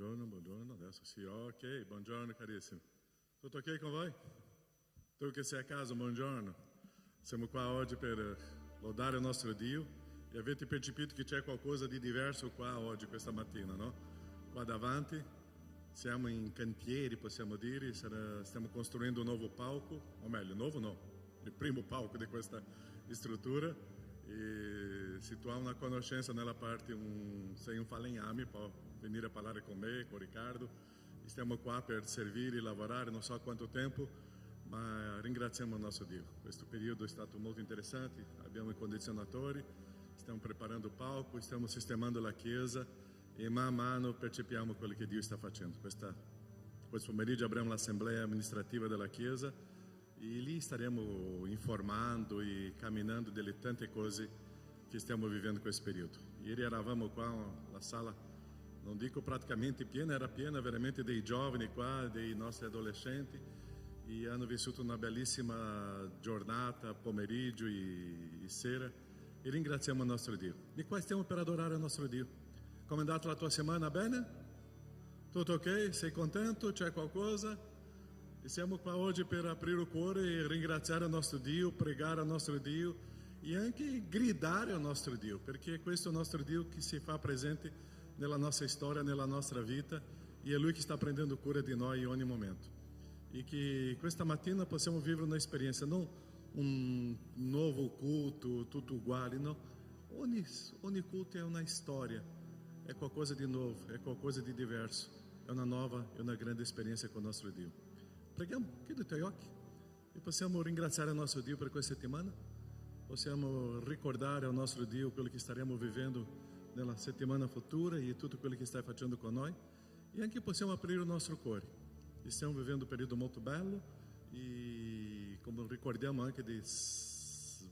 buongiorno, adesso sì, ok, buongiorno carissimi. Tutto ok con voi? Tu che sei a casa, buongiorno. Siamo qua oggi per lodare il nostro Dio e avete percepito che c'è qualcosa di diverso qua oggi, questa mattina, no? Qua davanti siamo in cantieri, possiamo dire, stiamo costruendo un nuovo palco, o meglio, nuovo no, il primo palco di questa struttura. E se tu hai una conoscenza nella parte, sei un falegname, può venire a parlare con me, con Riccardo. Stiamo qua per servire e lavorare non so quanto tempo, ma ringraziamo il nostro Dio. Questo periodo è stato molto interessante, abbiamo i condizionatori, stiamo preparando il palco, stiamo sistemando la chiesa e man mano percepiamo quello che Dio sta facendo. Questo pomeriggio avremo l'assemblea amministrativa della chiesa e lì staremo informando e camminando delle tante cose che stiamo vivendo in questo periodo. Ieri eravamo qua, la sala, non dico praticamente piena, era piena veramente dei giovani qua, dei nostri adolescenti, e hanno vissuto una bellissima giornata, pomeriggio e sera, e ringraziamo il nostro Dio. E qua stiamo per adorare il nostro Dio. Come è andata la tua settimana? Bene? Tutto ok? Sei contento? C'è qualcosa? E siamo qua oggi per aprire il cuore e ringraziare il nostro Dio, pregare al nostro Dio e anche gridare al nostro Dio, perché questo è il nostro Dio che si fa presente nella nostra storia, nella nostra vita, e è Lui che sta prendendo cura di noi in ogni momento. E che questa mattina possiamo vivere un'esperienza, non un nuovo culto, tutto uguale, no? Ogni culto è una storia, è qualcosa di nuovo, è qualcosa di diverso, è una nuova e una grande esperienza con il nostro Dio. Preghiamo, chiudi i tuoi occhi e possiamo ringraziare il nostro Dio per questa settimana, possiamo ricordare al nostro Dio quello che staremo vivendo nella settimana futura e tutto quello che stai facendo con noi, e anche possiamo aprire il nostro cuore. Stiamo vivendo un periodo molto bello e come ricordiamo anche di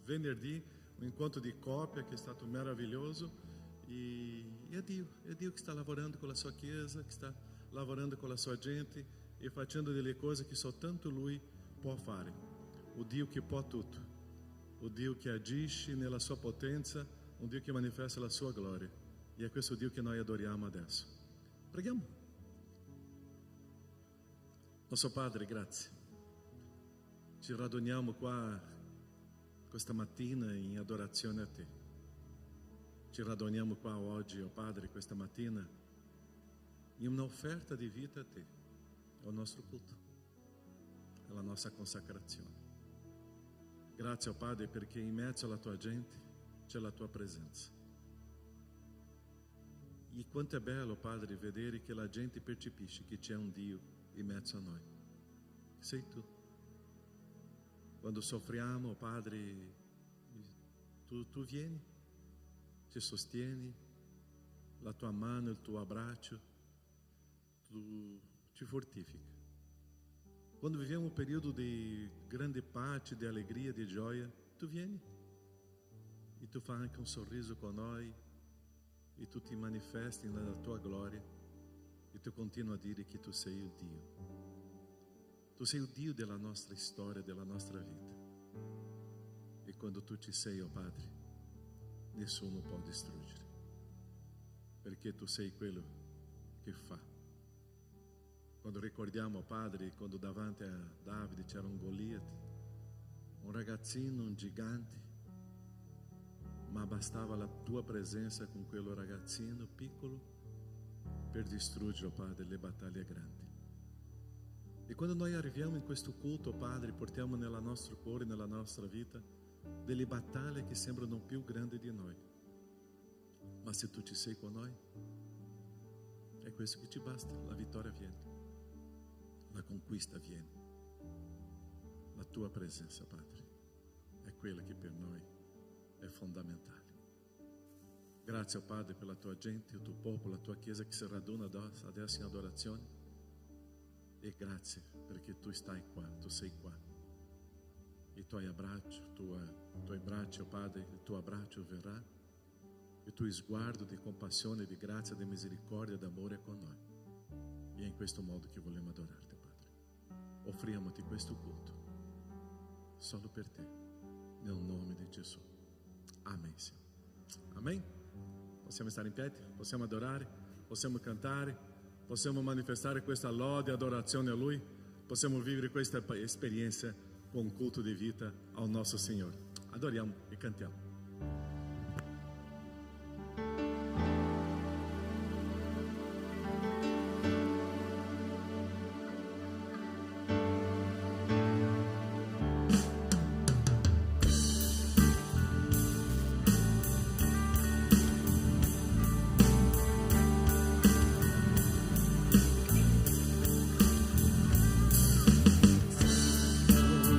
venerdì un incontro di coppia che è stato meraviglioso, e è Dio che sta lavorando con la sua chiesa, che sta lavorando con la sua gente e facendo delle cose che soltanto Lui può fare. O Dio che può tutto, o Dio che agisce nella sua potenza, un Dio che manifesta la sua gloria, e è questo Dio che noi adoriamo adesso. Preghiamo. Nostro Padre, grazie. Ci raduniamo qua questa mattina in adorazione a Te. Ci raduniamo qua oggi, oh Padre, questa mattina in un'offerta di vita a Te, al nostro culto, alla nostra consacrazione. Grazie, oh Padre, perché in mezzo alla Tua gente c'è la Tua presenza. E quanto è bello, Padre, vedere che la gente percepisce che c'è un Dio in mezzo a noi. Sei Tu. Quando soffriamo, Padre, tu vieni, ci sostieni, la Tua mano, il Tuo abbraccio, Tu ci fortifica. Quando viviamo un periodo di grande pace, di allegria, di gioia, Tu vieni e Tu fai anche un sorriso con noi e Tu ti manifesti nella Tua gloria e Tu continui a dire che Tu sei il Dio. Tu sei il Dio della nostra storia, della nostra vita. E quando Tu ci sei, oh Padre, nessuno può distruggere, perché Tu sei quello che fa. Quando ricordiamo, Padre, quando davanti a Davide c'era un Goliat, un ragazzino, un gigante, ma bastava la Tua presenza con quello ragazzino piccolo per distruggere, oh Padre, le battaglie grandi. E quando noi arriviamo in questo culto, Padre, portiamo nel nostro cuore, nella nostra vita, delle battaglie che sembrano più grandi di noi. Ma se Tu ci sei con noi, è questo che ci basta. La vittoria viene, la conquista viene. La Tua presenza, Padre, è quella che per noi è fondamentale. Grazie, oh Padre, per la Tua gente, il Tuo popolo, la Tua chiesa che si raduna adesso in adorazione. E grazie perché Tu stai qua, Tu sei qua. I Tuoi abbracci, oh Padre, il Tuo abbraccio verrà, il Tuo sguardo di compassione, di grazia, di misericordia, d'amore con noi. E è in questo modo che vogliamo adorarti, Padre. Offriamo-ti questo culto solo per Te, nel nome di Gesù. Amen, Signore. Amen. Possiamo stare in piedi, possiamo adorare, possiamo cantare. possiamo manifestare questa lode e adorazione a Lui, possiamo vivere questa esperienza con un culto di vita al nostro Signore. Adoriamo e cantiamo.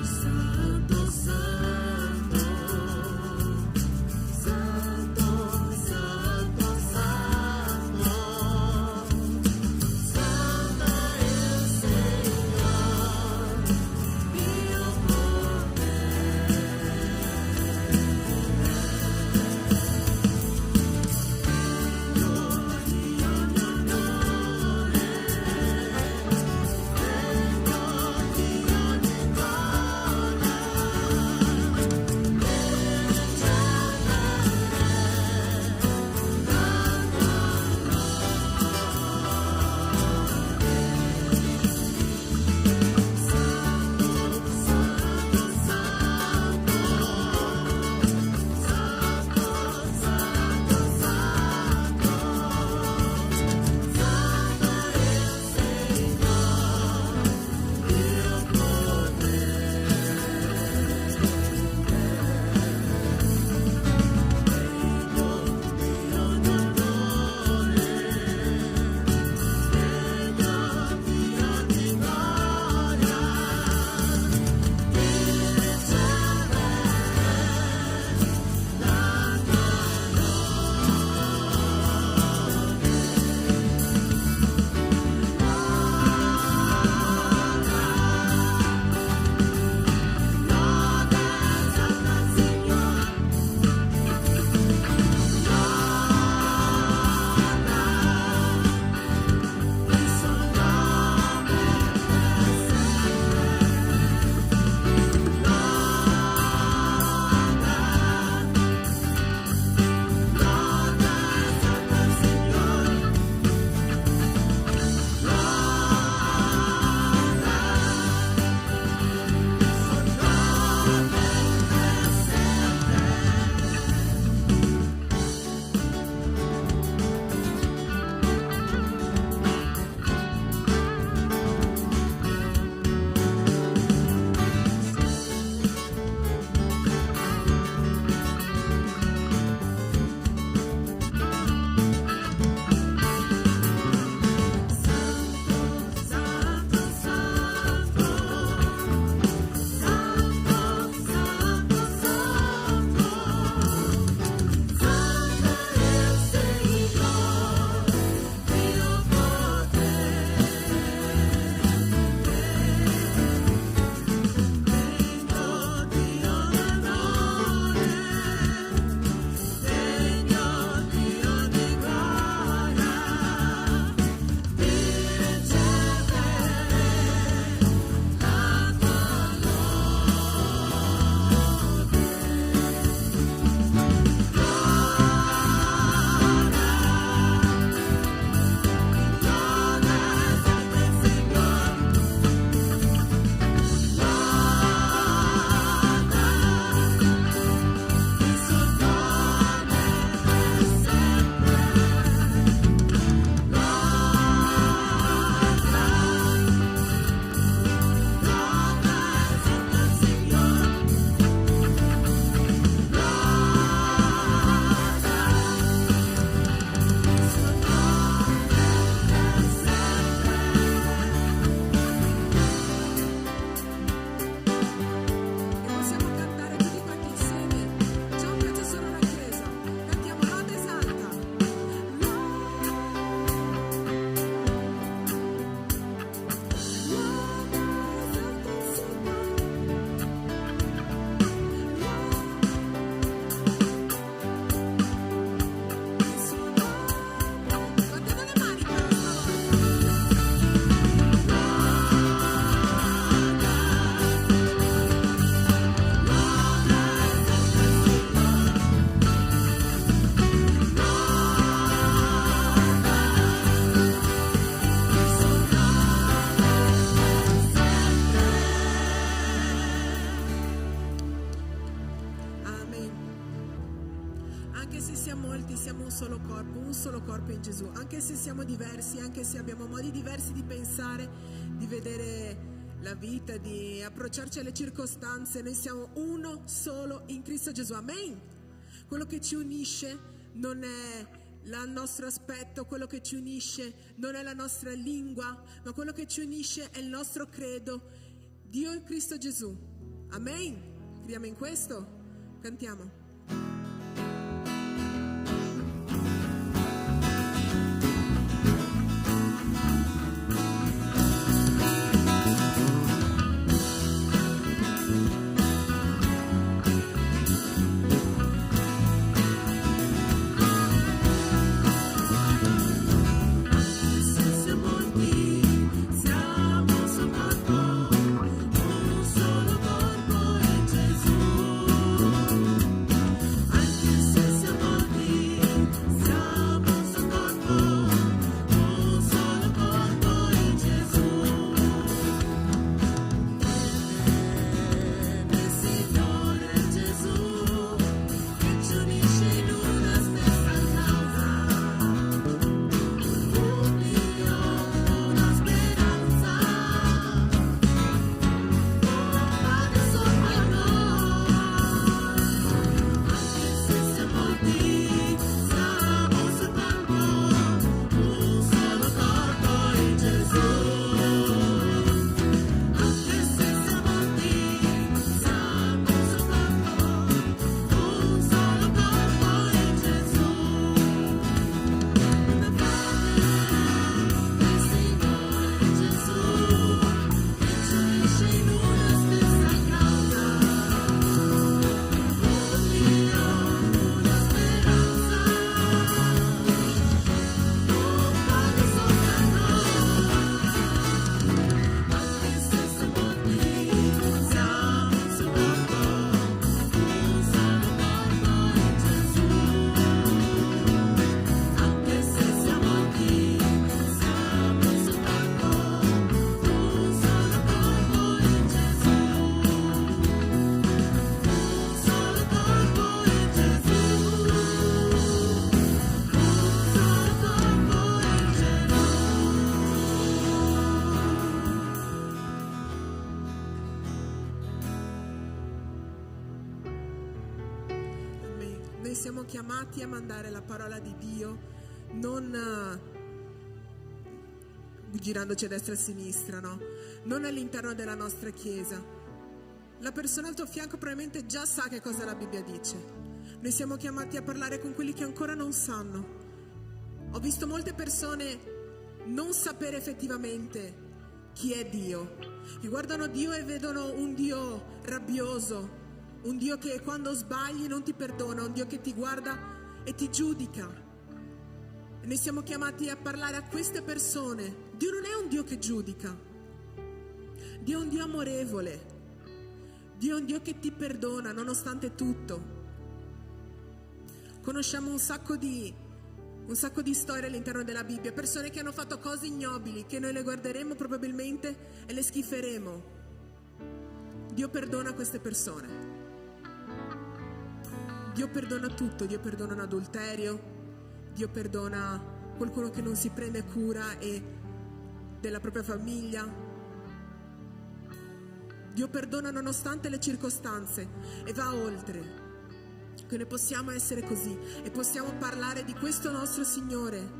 Santo, Santo, anche se siamo molti, siamo un solo corpo in Gesù. Anche se siamo diversi, anche se abbiamo modi diversi di pensare, di vedere la vita, di approcciarci alle circostanze, noi siamo uno solo in Cristo Gesù. Amen. Quello che ci unisce non è il nostro aspetto, quello che ci unisce non è la nostra lingua, ma quello che ci unisce è il nostro credo, Dio in Cristo Gesù. Amen. Crediamo in questo? Cantiamo. Siamo chiamati a mandare la parola di Dio, non girandoci a destra e a sinistra, no? Non all'interno della nostra chiesa. La persona al tuo fianco probabilmente già sa che cosa la Bibbia dice. Noi siamo chiamati a parlare con quelli che ancora non sanno. Ho visto molte persone non sapere effettivamente chi è Dio, che guardano Dio e vedono un Dio rabbioso, un Dio che quando sbagli non ti perdona, un Dio che ti guarda e ti giudica. E noi siamo chiamati a parlare a queste persone. Dio non è un Dio che giudica. Dio è un Dio amorevole. Dio è un Dio che ti perdona nonostante tutto. Conosciamo un sacco di storie all'interno della Bibbia, persone che hanno fatto cose ignobili, che noi le guarderemo probabilmente e le schiferemo. Dio perdona queste persone. Dio perdona tutto, Dio perdona un adulterio, Dio perdona qualcuno che non si prende cura della propria famiglia. Dio perdona nonostante le circostanze e va oltre. Che noi possiamo essere così e possiamo parlare di questo nostro Signore,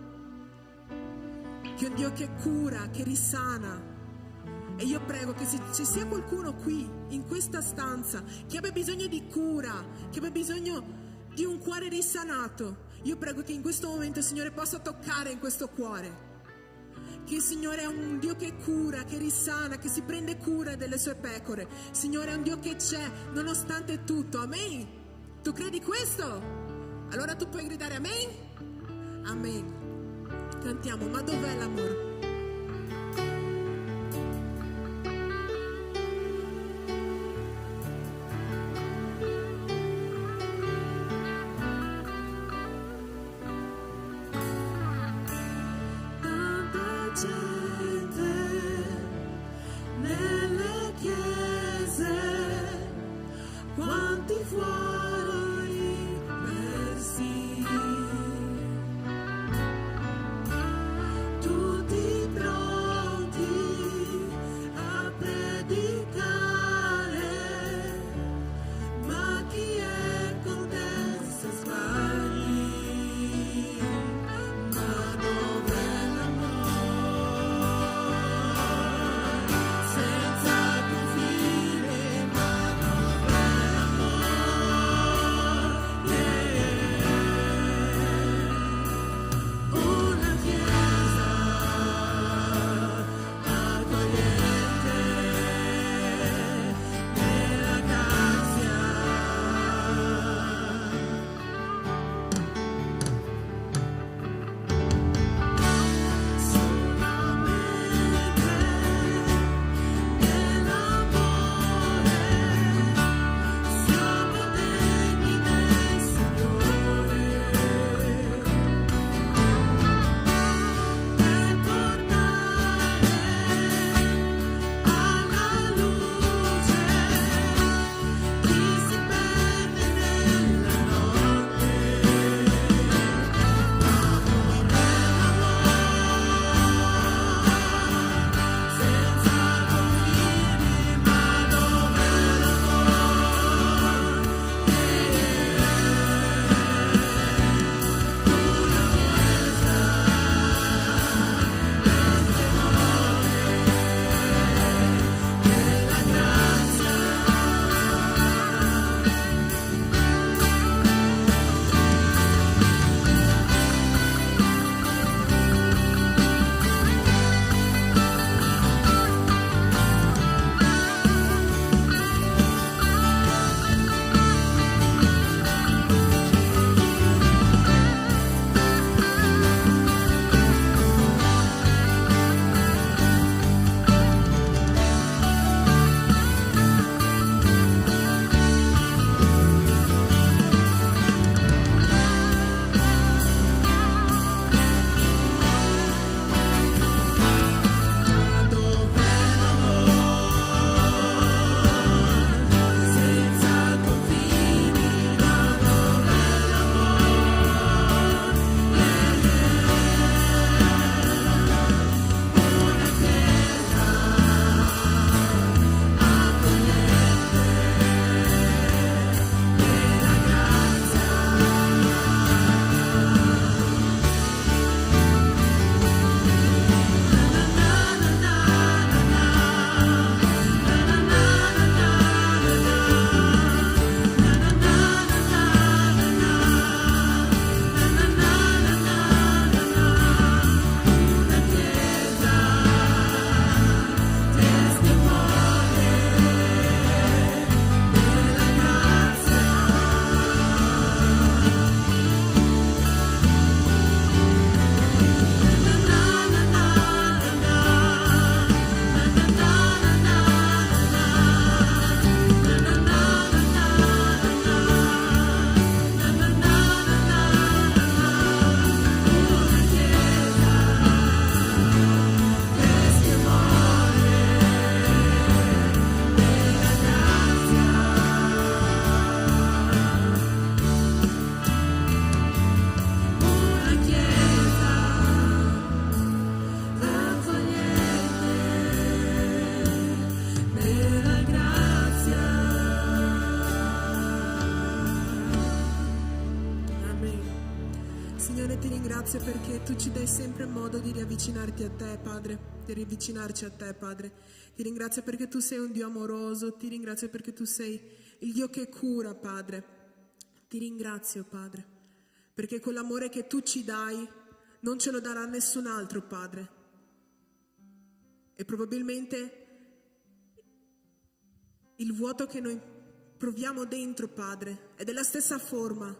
che è un Dio che cura, che risana. E io prego che se ci sia qualcuno qui, in questa stanza, che abbia bisogno di cura, che abbia bisogno di un cuore risanato, io prego che in questo momento il Signore possa toccare in questo cuore. Che il Signore è un Dio che cura, che risana, che si prende cura delle sue pecore. Il Signore è un Dio che c'è nonostante tutto. Amen. Tu credi questo? Allora tu puoi gridare amen? Amen. Cantiamo, ma dov'è l'amore? Quanti fuori persi Signore, ti ringrazio perché tu ci dai sempre modo di riavvicinarti a te, Padre, di riavvicinarci a te, Padre. Ti ringrazio perché tu sei un Dio amoroso, ti ringrazio perché tu sei il Dio che cura, Padre. Ti ringrazio, Padre, perché quell'amore che tu ci dai non ce lo darà nessun altro, Padre. E probabilmente il vuoto che noi proviamo dentro, Padre, è della stessa forma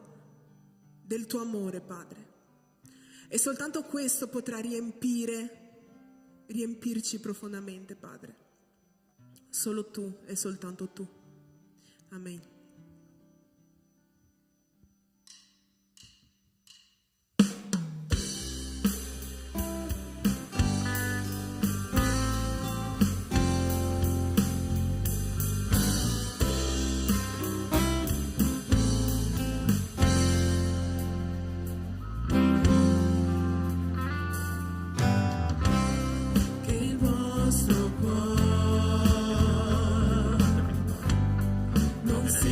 del tuo amore, Padre. E soltanto questo potrà riempirci profondamente, Padre. Solo tu e soltanto tu. Amen. Non si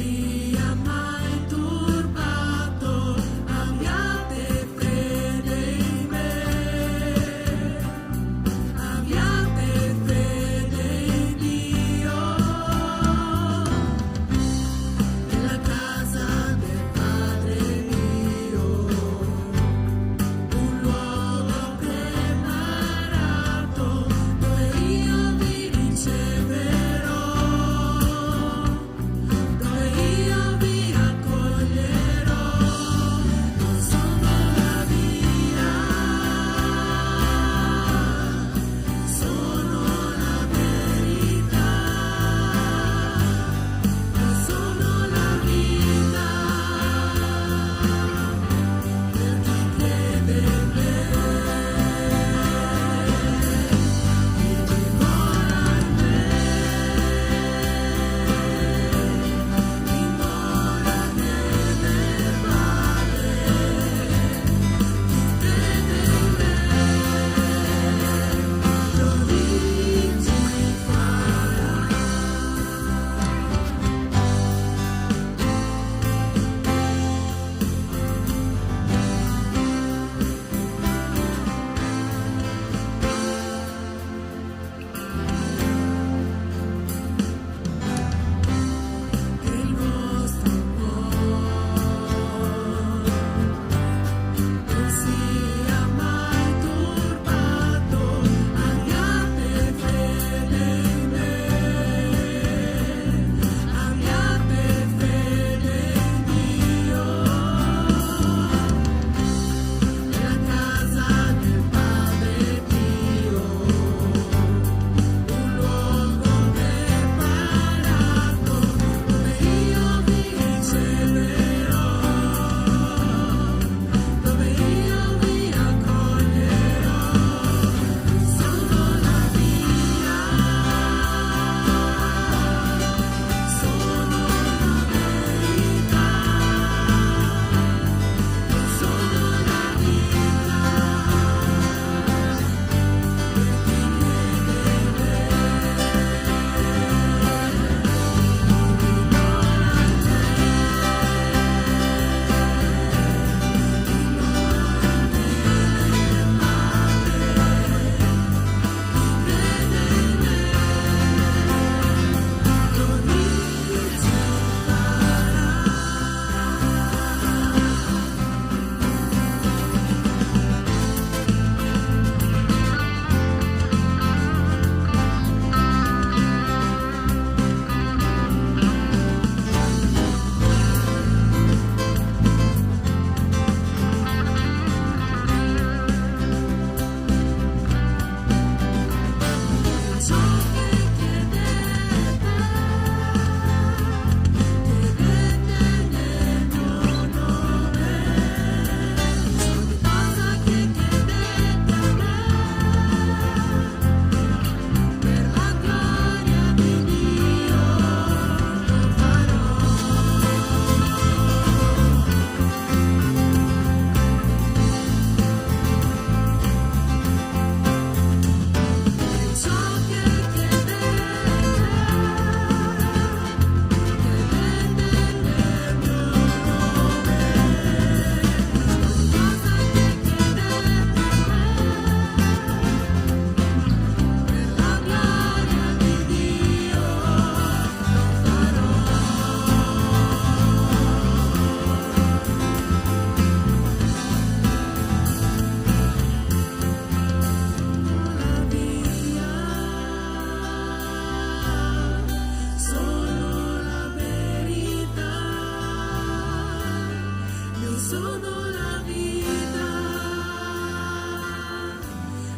sono la vita,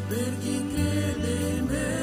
per chi crede in me.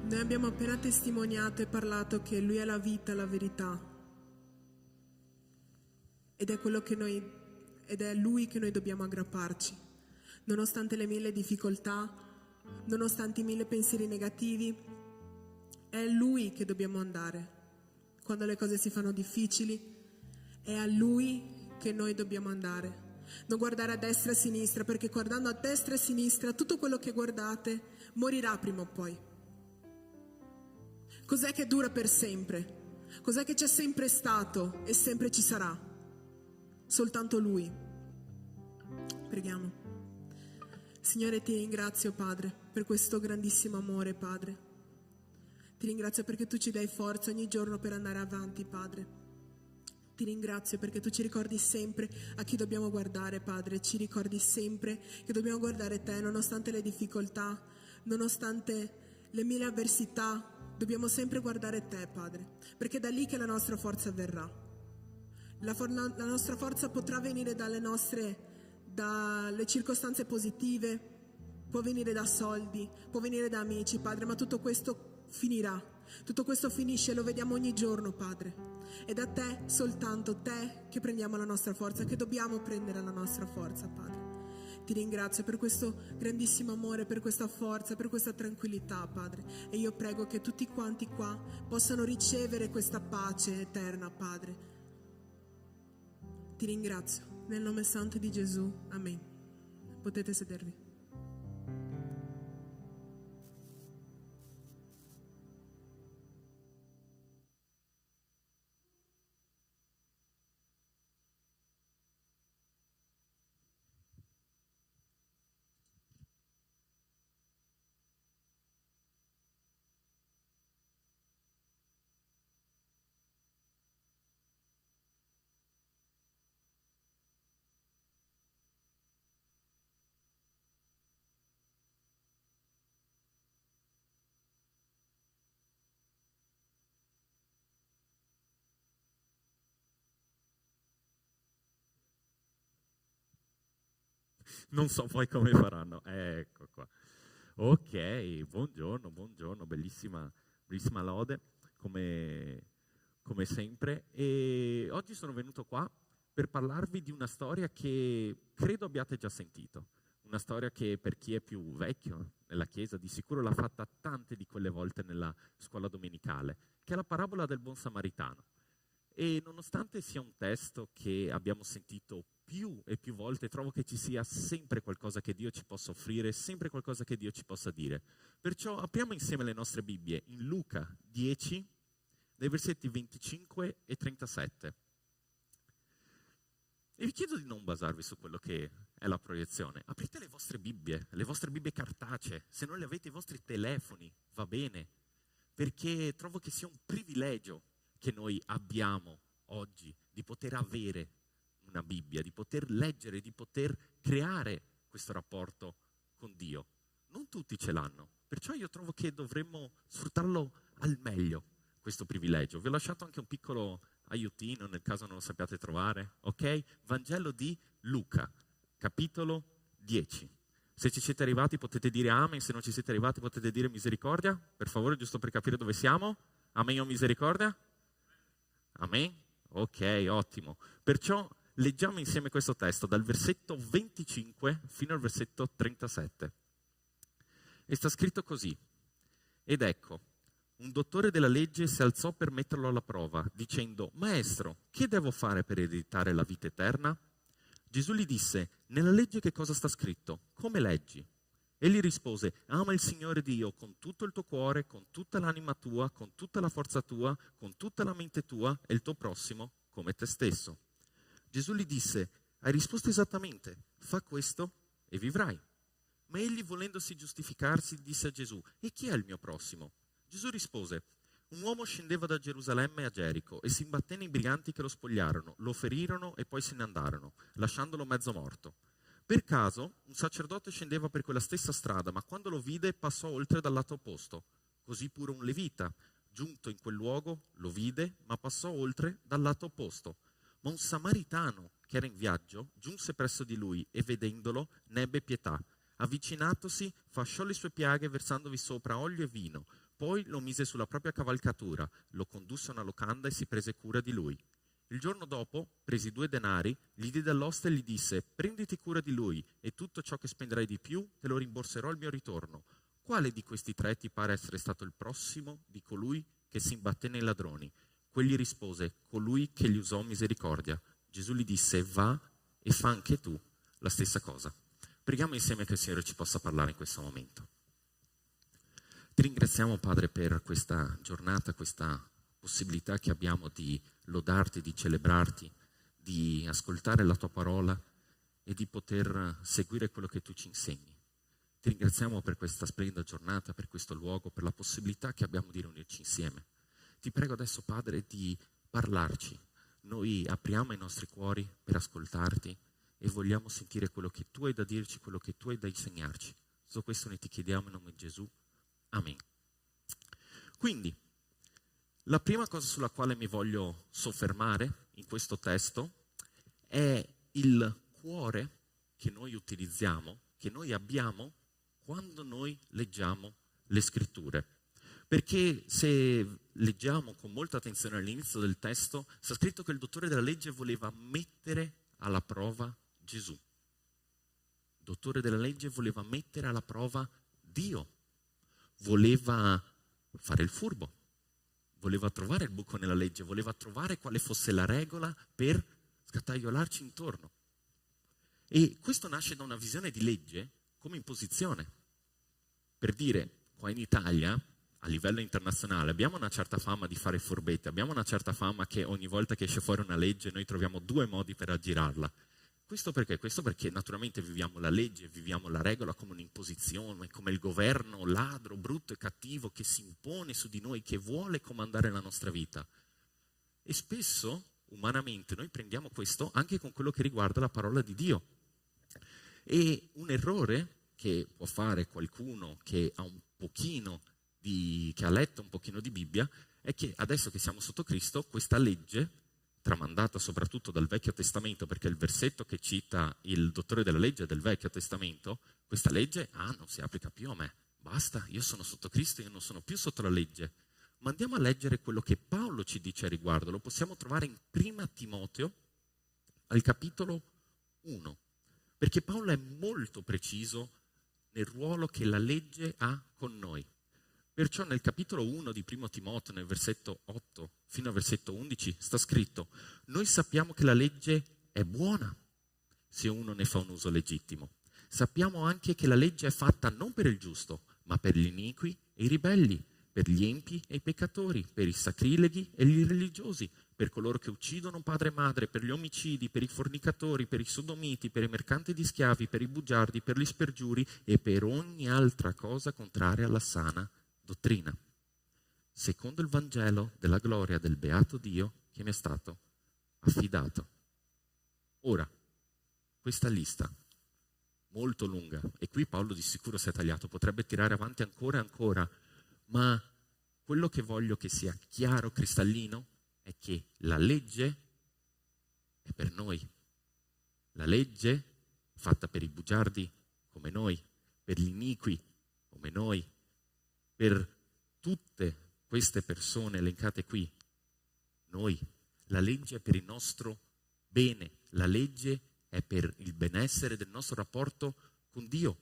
Noi abbiamo appena testimoniato e parlato che Lui è la vita, la verità. Ed è Lui che noi dobbiamo aggrapparci. Nonostante le mille difficoltà, nonostante i mille pensieri negativi, è a Lui che dobbiamo andare. Quando le cose si fanno difficili, è a Lui che noi dobbiamo andare. Non guardare a destra e a sinistra, perché guardando a destra e a sinistra, tutto quello che guardate morirà prima o poi. Cos'è che dura per sempre? Cos'è che c'è sempre stato e sempre ci sarà? Soltanto Lui. Preghiamo. Signore, ti ringrazio, Padre, per questo grandissimo amore, Padre. Ti ringrazio perché tu ci dai forza ogni giorno per andare avanti, Padre. Ti ringrazio perché tu ci ricordi sempre a chi dobbiamo guardare, Padre. Ci ricordi sempre che dobbiamo guardare te, nonostante le difficoltà, nonostante le mille avversità. Dobbiamo sempre guardare te, Padre, perché è da lì che la nostra forza verrà. La nostra forza potrà venire dalle circostanze positive, può venire da soldi, può venire da amici, Padre, ma tutto questo finirà. Tutto questo finisce, lo vediamo ogni giorno, Padre. È da te, soltanto te, che prendiamo la nostra forza, che dobbiamo prendere la nostra forza, Padre. Ti ringrazio per questo grandissimo amore, per questa forza, per questa tranquillità, Padre. E io prego che tutti quanti qua possano ricevere questa pace eterna, Padre. Ti ringrazio. Nel nome santo di Gesù. Amen. Potete sedervi. Non so poi come faranno. Ecco qua. Ok, buongiorno, bellissima lode, come sempre. E oggi sono venuto qua per parlarvi di una storia che credo abbiate già sentito. Una storia che per chi è più vecchio nella Chiesa di sicuro l'ha fatta tante di quelle volte nella scuola domenicale, che è la parabola del buon samaritano. E nonostante sia un testo che abbiamo sentito più e più volte, trovo che ci sia sempre qualcosa che Dio ci possa offrire, sempre qualcosa che Dio ci possa dire. Perciò apriamo insieme le nostre Bibbie in Luca 10, nei versetti 25 e 37. E vi chiedo di non basarvi su quello che è la proiezione. Aprite le vostre Bibbie cartacee, se non le avete i vostri telefoni, va bene, perché trovo che sia un privilegio che noi abbiamo oggi di poter avere una Bibbia, di poter leggere, di poter creare questo rapporto con Dio. Non tutti ce l'hanno, perciò io trovo che dovremmo sfruttarlo al meglio, questo privilegio. Vi ho lasciato anche un piccolo aiutino nel caso non lo sappiate trovare, ok? Vangelo di Luca, capitolo 10. Se ci siete arrivati potete dire amen, se non ci siete arrivati potete dire misericordia, per favore, giusto per capire dove siamo. Amen o misericordia? Amen? Ok, ottimo. Perciò leggiamo insieme questo testo dal versetto 25 fino al versetto 37. E sta scritto così. Ed ecco, un dottore della legge si alzò per metterlo alla prova, dicendo: Maestro, che devo fare per ereditare la vita eterna? Gesù gli disse: nella legge che cosa sta scritto? Come leggi? Egli rispose: ama il Signore Dio con tutto il tuo cuore, con tutta l'anima tua, con tutta la forza tua, con tutta la mente tua e il tuo prossimo come te stesso. Gesù gli disse: hai risposto esattamente, fa questo e vivrai. Ma egli, volendosi giustificarsi, disse a Gesù: e chi è il mio prossimo? Gesù rispose: un uomo scendeva da Gerusalemme a Gerico e si imbatté nei briganti che lo spogliarono, lo ferirono e poi se ne andarono, lasciandolo mezzo morto. Per caso un sacerdote scendeva per quella stessa strada, ma quando lo vide passò oltre dal lato opposto. Così pure un levita, giunto in quel luogo, lo vide, ma passò oltre dal lato opposto. Ma un samaritano, che era in viaggio, giunse presso di lui e vedendolo ne ebbe pietà. Avvicinatosi, fasciò le sue piaghe versandovi sopra olio e vino. Poi lo mise sulla propria cavalcatura, lo condusse a una locanda e si prese cura di lui. Il giorno dopo, presi 2 denari, gli diede all'oste e gli disse: prenditi cura di lui e tutto ciò che spenderai di più te lo rimborserò al mio ritorno. Quale di questi 3 ti pare essere stato il prossimo di colui che si imbatté nei ladroni? Quegli rispose: colui che gli usò misericordia. Gesù gli disse: va e fa anche tu la stessa cosa. Preghiamo insieme che il Signore ci possa parlare in questo momento. Ti ringraziamo, Padre, per questa giornata, questa possibilità che abbiamo di lodarti, di celebrarti, di ascoltare la tua parola e di poter seguire quello che tu ci insegni. Ti ringraziamo per questa splendida giornata, per questo luogo, per la possibilità che abbiamo di riunirci insieme. Ti prego adesso, Padre, di parlarci. Noi apriamo i nostri cuori per ascoltarti e vogliamo sentire quello che tu hai da dirci, quello che tu hai da insegnarci. Tutto questo noi ti chiediamo in nome di Gesù. Amen. Quindi, la prima cosa sulla quale mi voglio soffermare in questo testo è il cuore che noi utilizziamo, che noi abbiamo quando noi leggiamo le scritture. Perché se leggiamo con molta attenzione all'inizio del testo, sta scritto che il dottore della legge voleva mettere alla prova Gesù. Il dottore della legge voleva mettere alla prova Dio. Voleva fare il furbo, voleva trovare il buco nella legge, voleva trovare quale fosse la regola per scattaiolarci intorno. E questo nasce da una visione di legge come imposizione. Per dire, qua in Italia, a livello internazionale, abbiamo una certa fama di fare furbetti, abbiamo una certa fama che ogni volta che esce fuori una legge noi troviamo 2 modi per aggirarla. Questo perché? Questo perché naturalmente viviamo la legge, viviamo la regola come un'imposizione, come il governo ladro, brutto e cattivo che si impone su di noi, che vuole comandare la nostra vita. E spesso, umanamente, noi prendiamo questo anche con quello che riguarda la parola di Dio. E un errore che può fare qualcuno che ha un pochino che ha letto un pochino di Bibbia è che adesso che siamo sotto Cristo, questa legge tramandata soprattutto dal Vecchio Testamento, perché il versetto che cita il dottore della legge del Vecchio Testamento, questa legge non si applica più a me, basta, io sono sotto Cristo, io non sono più sotto la legge. Ma andiamo a leggere quello che Paolo ci dice a riguardo, lo possiamo trovare in Prima Timoteo, al capitolo 1, perché Paolo è molto preciso nel ruolo che la legge ha con noi. Perciò nel capitolo 1 di Primo Timoteo, nel versetto 8 fino al versetto 11, sta scritto: noi sappiamo che la legge è buona se uno ne fa un uso legittimo. Sappiamo anche che la legge è fatta non per il giusto, ma per gli iniqui e i ribelli, per gli empi e i peccatori, per i sacrileghi e gli irreligiosi, per coloro che uccidono padre e madre, per gli omicidi, per i fornicatori, per i sodomiti, per i mercanti di schiavi, per i bugiardi, per gli spergiuri e per ogni altra cosa contraria alla sana dottrina, secondo il Vangelo della gloria del beato Dio che mi è stato affidato. Ora, questa lista molto lunga, e qui Paolo di sicuro si è tagliato, potrebbe tirare avanti ancora e ancora, ma quello che voglio che sia chiaro, cristallino, è che la legge è per noi. La legge fatta per i bugiardi come noi, per gli iniqui come noi, per tutte queste persone elencate qui, noi. La legge è per il nostro bene, la legge è per il benessere del nostro rapporto con Dio.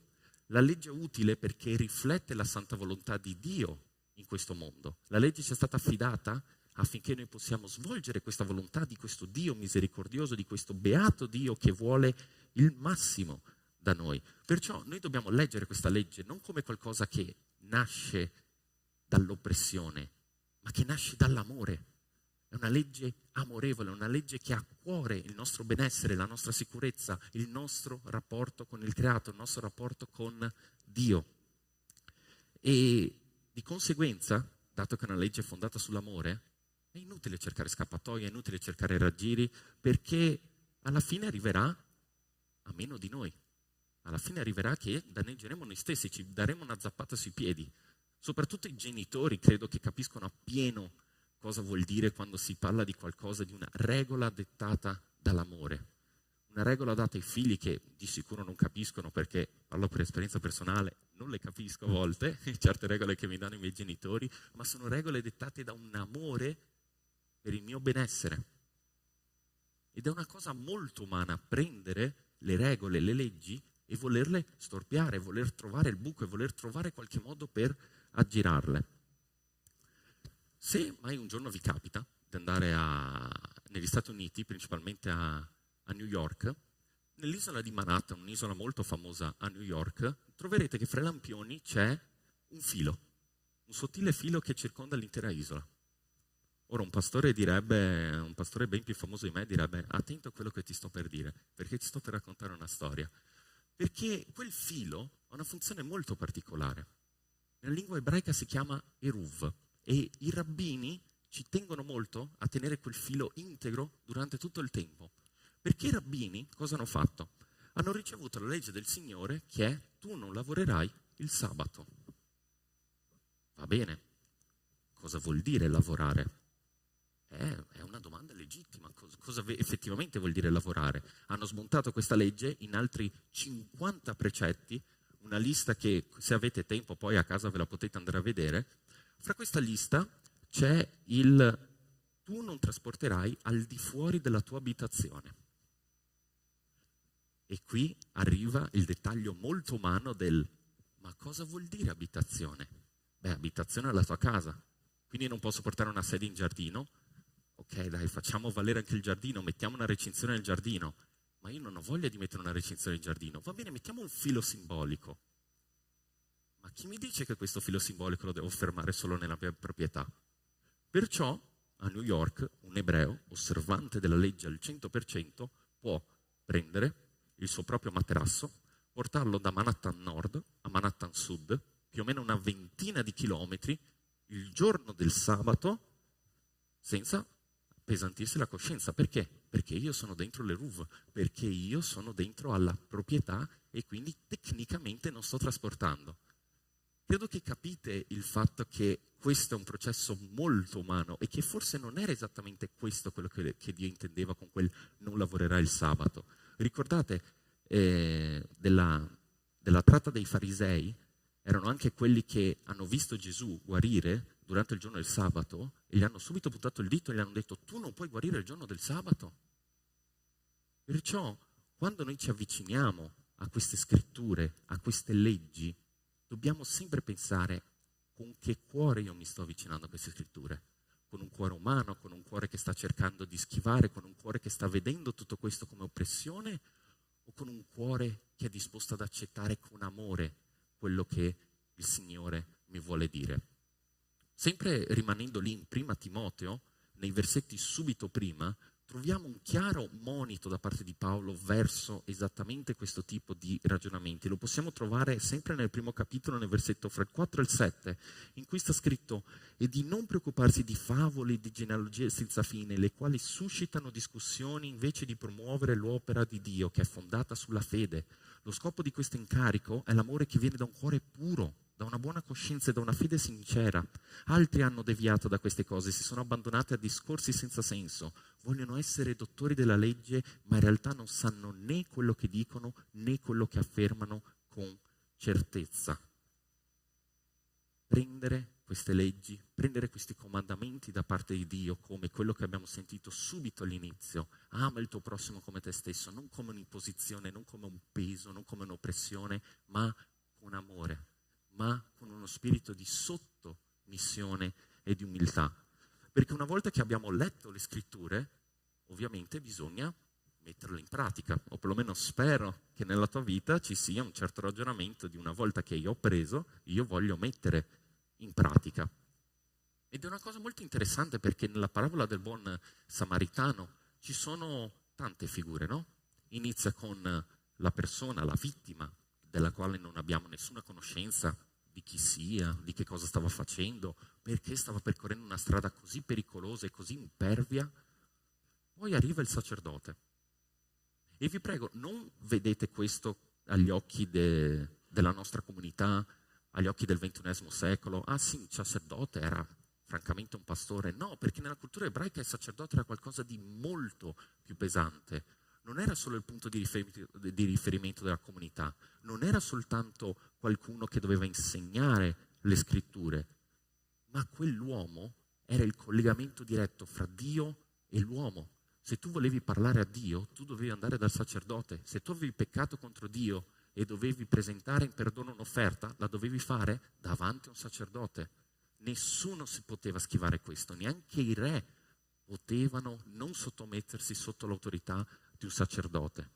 La legge è utile perché riflette la santa volontà di Dio in questo mondo. La legge ci è stata affidata affinché noi possiamo svolgere questa volontà di questo Dio misericordioso, di questo beato Dio che vuole il massimo da noi. Perciò noi dobbiamo leggere questa legge non come qualcosa che nasce dall'oppressione, ma che nasce dall'amore. È una legge amorevole, una legge che ha a cuore il nostro benessere, la nostra sicurezza, il nostro rapporto con il creato, il nostro rapporto con Dio. E di conseguenza, dato che è una legge fondata sull'amore, è inutile cercare scappatoie, è inutile cercare raggiri, perché alla fine arriverà a meno di noi. Alla fine arriverà che danneggeremo noi stessi, ci daremo una zappata sui piedi. Soprattutto i genitori credo che capiscono appieno cosa vuol dire quando si parla di qualcosa, di una regola dettata dall'amore. Una regola data ai figli che di sicuro non capiscono, perché parlo per esperienza personale, non le capisco a volte, certe regole che mi danno i miei genitori, ma sono regole dettate da un amore per il mio benessere. Ed è una cosa molto umana prendere le regole, le leggi e volerle storpiare, voler trovare il buco e voler trovare qualche modo per aggirarle. Se mai un giorno vi capita di andare negli Stati Uniti, principalmente a New York, nell'isola di Manhattan, un'isola molto famosa a New York, troverete che fra i lampioni c'è un filo, un sottile filo che circonda l'intera isola. Ora un pastore ben più famoso di me direbbe: attento a quello che ti sto per dire, perché ti sto per raccontare una storia. Perché quel filo ha una funzione molto particolare. Nella lingua ebraica si chiama eruv e i rabbini ci tengono molto a tenere quel filo integro durante tutto il tempo. Perché i rabbini cosa hanno fatto? Hanno ricevuto la legge del Signore che è: tu non lavorerai il sabato. Va bene, cosa vuol dire lavorare? È una domanda legittima, cosa effettivamente vuol dire lavorare? Hanno smontato questa legge in altri 50 precetti, una lista che se avete tempo poi a casa ve la potete andare a vedere. Fra questa lista c'è il: tu non trasporterai al di fuori della tua abitazione. E qui arriva il dettaglio molto umano del: ma cosa vuol dire abitazione? Beh, abitazione è la tua casa, quindi non posso portare una sedia in giardino. Ok, dai, facciamo valere anche il giardino, mettiamo una recinzione nel giardino. Ma io non ho voglia di mettere una recinzione in giardino. Va bene, mettiamo un filo simbolico. Ma chi mi dice che questo filo simbolico lo devo fermare solo nella mia proprietà? Perciò a New York un ebreo, osservante della legge al 100%, può prendere il suo proprio materasso, portarlo da Manhattan Nord a Manhattan Sud, più o meno una ventina di chilometri, il giorno del sabato, senza appesantirsi la coscienza. Perché? Perché io sono dentro l'eruv, perché io sono dentro alla proprietà e quindi tecnicamente non sto trasportando. Credo che capite il fatto che questo è un processo molto umano e che forse non era esattamente questo quello che Dio intendeva con quel non lavorerai il sabato. Ricordate della tratta dei farisei? Erano anche quelli che hanno visto Gesù guarire durante il giorno del sabato e gli hanno subito puntato il dito e gli hanno detto: tu non puoi guarire il giorno del sabato. Perciò quando noi ci avviciniamo a queste scritture, a queste leggi, dobbiamo sempre pensare: con che cuore io mi sto avvicinando a queste scritture? Con un cuore umano, con un cuore che sta cercando di schivare, con un cuore che sta vedendo tutto questo come oppressione, o con un cuore che è disposto ad accettare con amore quello che il Signore mi vuole dire? Sempre rimanendo lì in Prima Timoteo, nei versetti subito prima, troviamo un chiaro monito da parte di Paolo verso esattamente questo tipo di ragionamenti. Lo possiamo trovare sempre nel primo capitolo, nel versetto fra il 4 e il 7, in cui sta scritto: e di non preoccuparsi di favole e di genealogie senza fine, le quali suscitano discussioni invece di promuovere l'opera di Dio che è fondata sulla fede. Lo scopo di questo incarico è l'amore che viene da un cuore puro, da una buona coscienza e da una fede sincera. Altri hanno deviato da queste cose, si sono abbandonati a discorsi senza senso, vogliono essere dottori della legge, ma in realtà non sanno né quello che dicono né quello che affermano con certezza. Prendere queste leggi, prendere questi comandamenti da parte di Dio come quello che abbiamo sentito subito all'inizio: ama il tuo prossimo come te stesso, non come un'imposizione, non come un peso, non come un'oppressione, ma con amore, ma con uno spirito di missione e di umiltà. Perché una volta che abbiamo letto le scritture, ovviamente bisogna metterle in pratica, o perlomeno spero che nella tua vita ci sia un certo ragionamento di una volta che io ho preso, io voglio mettere in pratica. Ed è una cosa molto interessante perché nella parabola del buon samaritano ci sono tante figure, no? Inizia con la persona, la vittima, della quale non abbiamo nessuna conoscenza di chi sia, di che cosa stava facendo, perché stava percorrendo una strada così pericolosa e così impervia. Poi arriva il sacerdote. E vi prego, non vedete questo agli occhi della nostra comunità, agli occhi del XXI secolo. Ah sì, il sacerdote era francamente un pastore. No, perché nella cultura ebraica il sacerdote era qualcosa di molto più pesante. Non era solo il punto di riferimento della comunità, non era soltanto qualcuno che doveva insegnare le scritture, ma quell'uomo era il collegamento diretto fra Dio e l'uomo. Se tu volevi parlare a Dio, tu dovevi andare dal sacerdote. Se tu avevi peccato contro Dio e dovevi presentare in perdono un'offerta, la dovevi fare davanti a un sacerdote. Nessuno si poteva schivare questo, neanche i re potevano non sottomettersi sotto l'autorità di un sacerdote.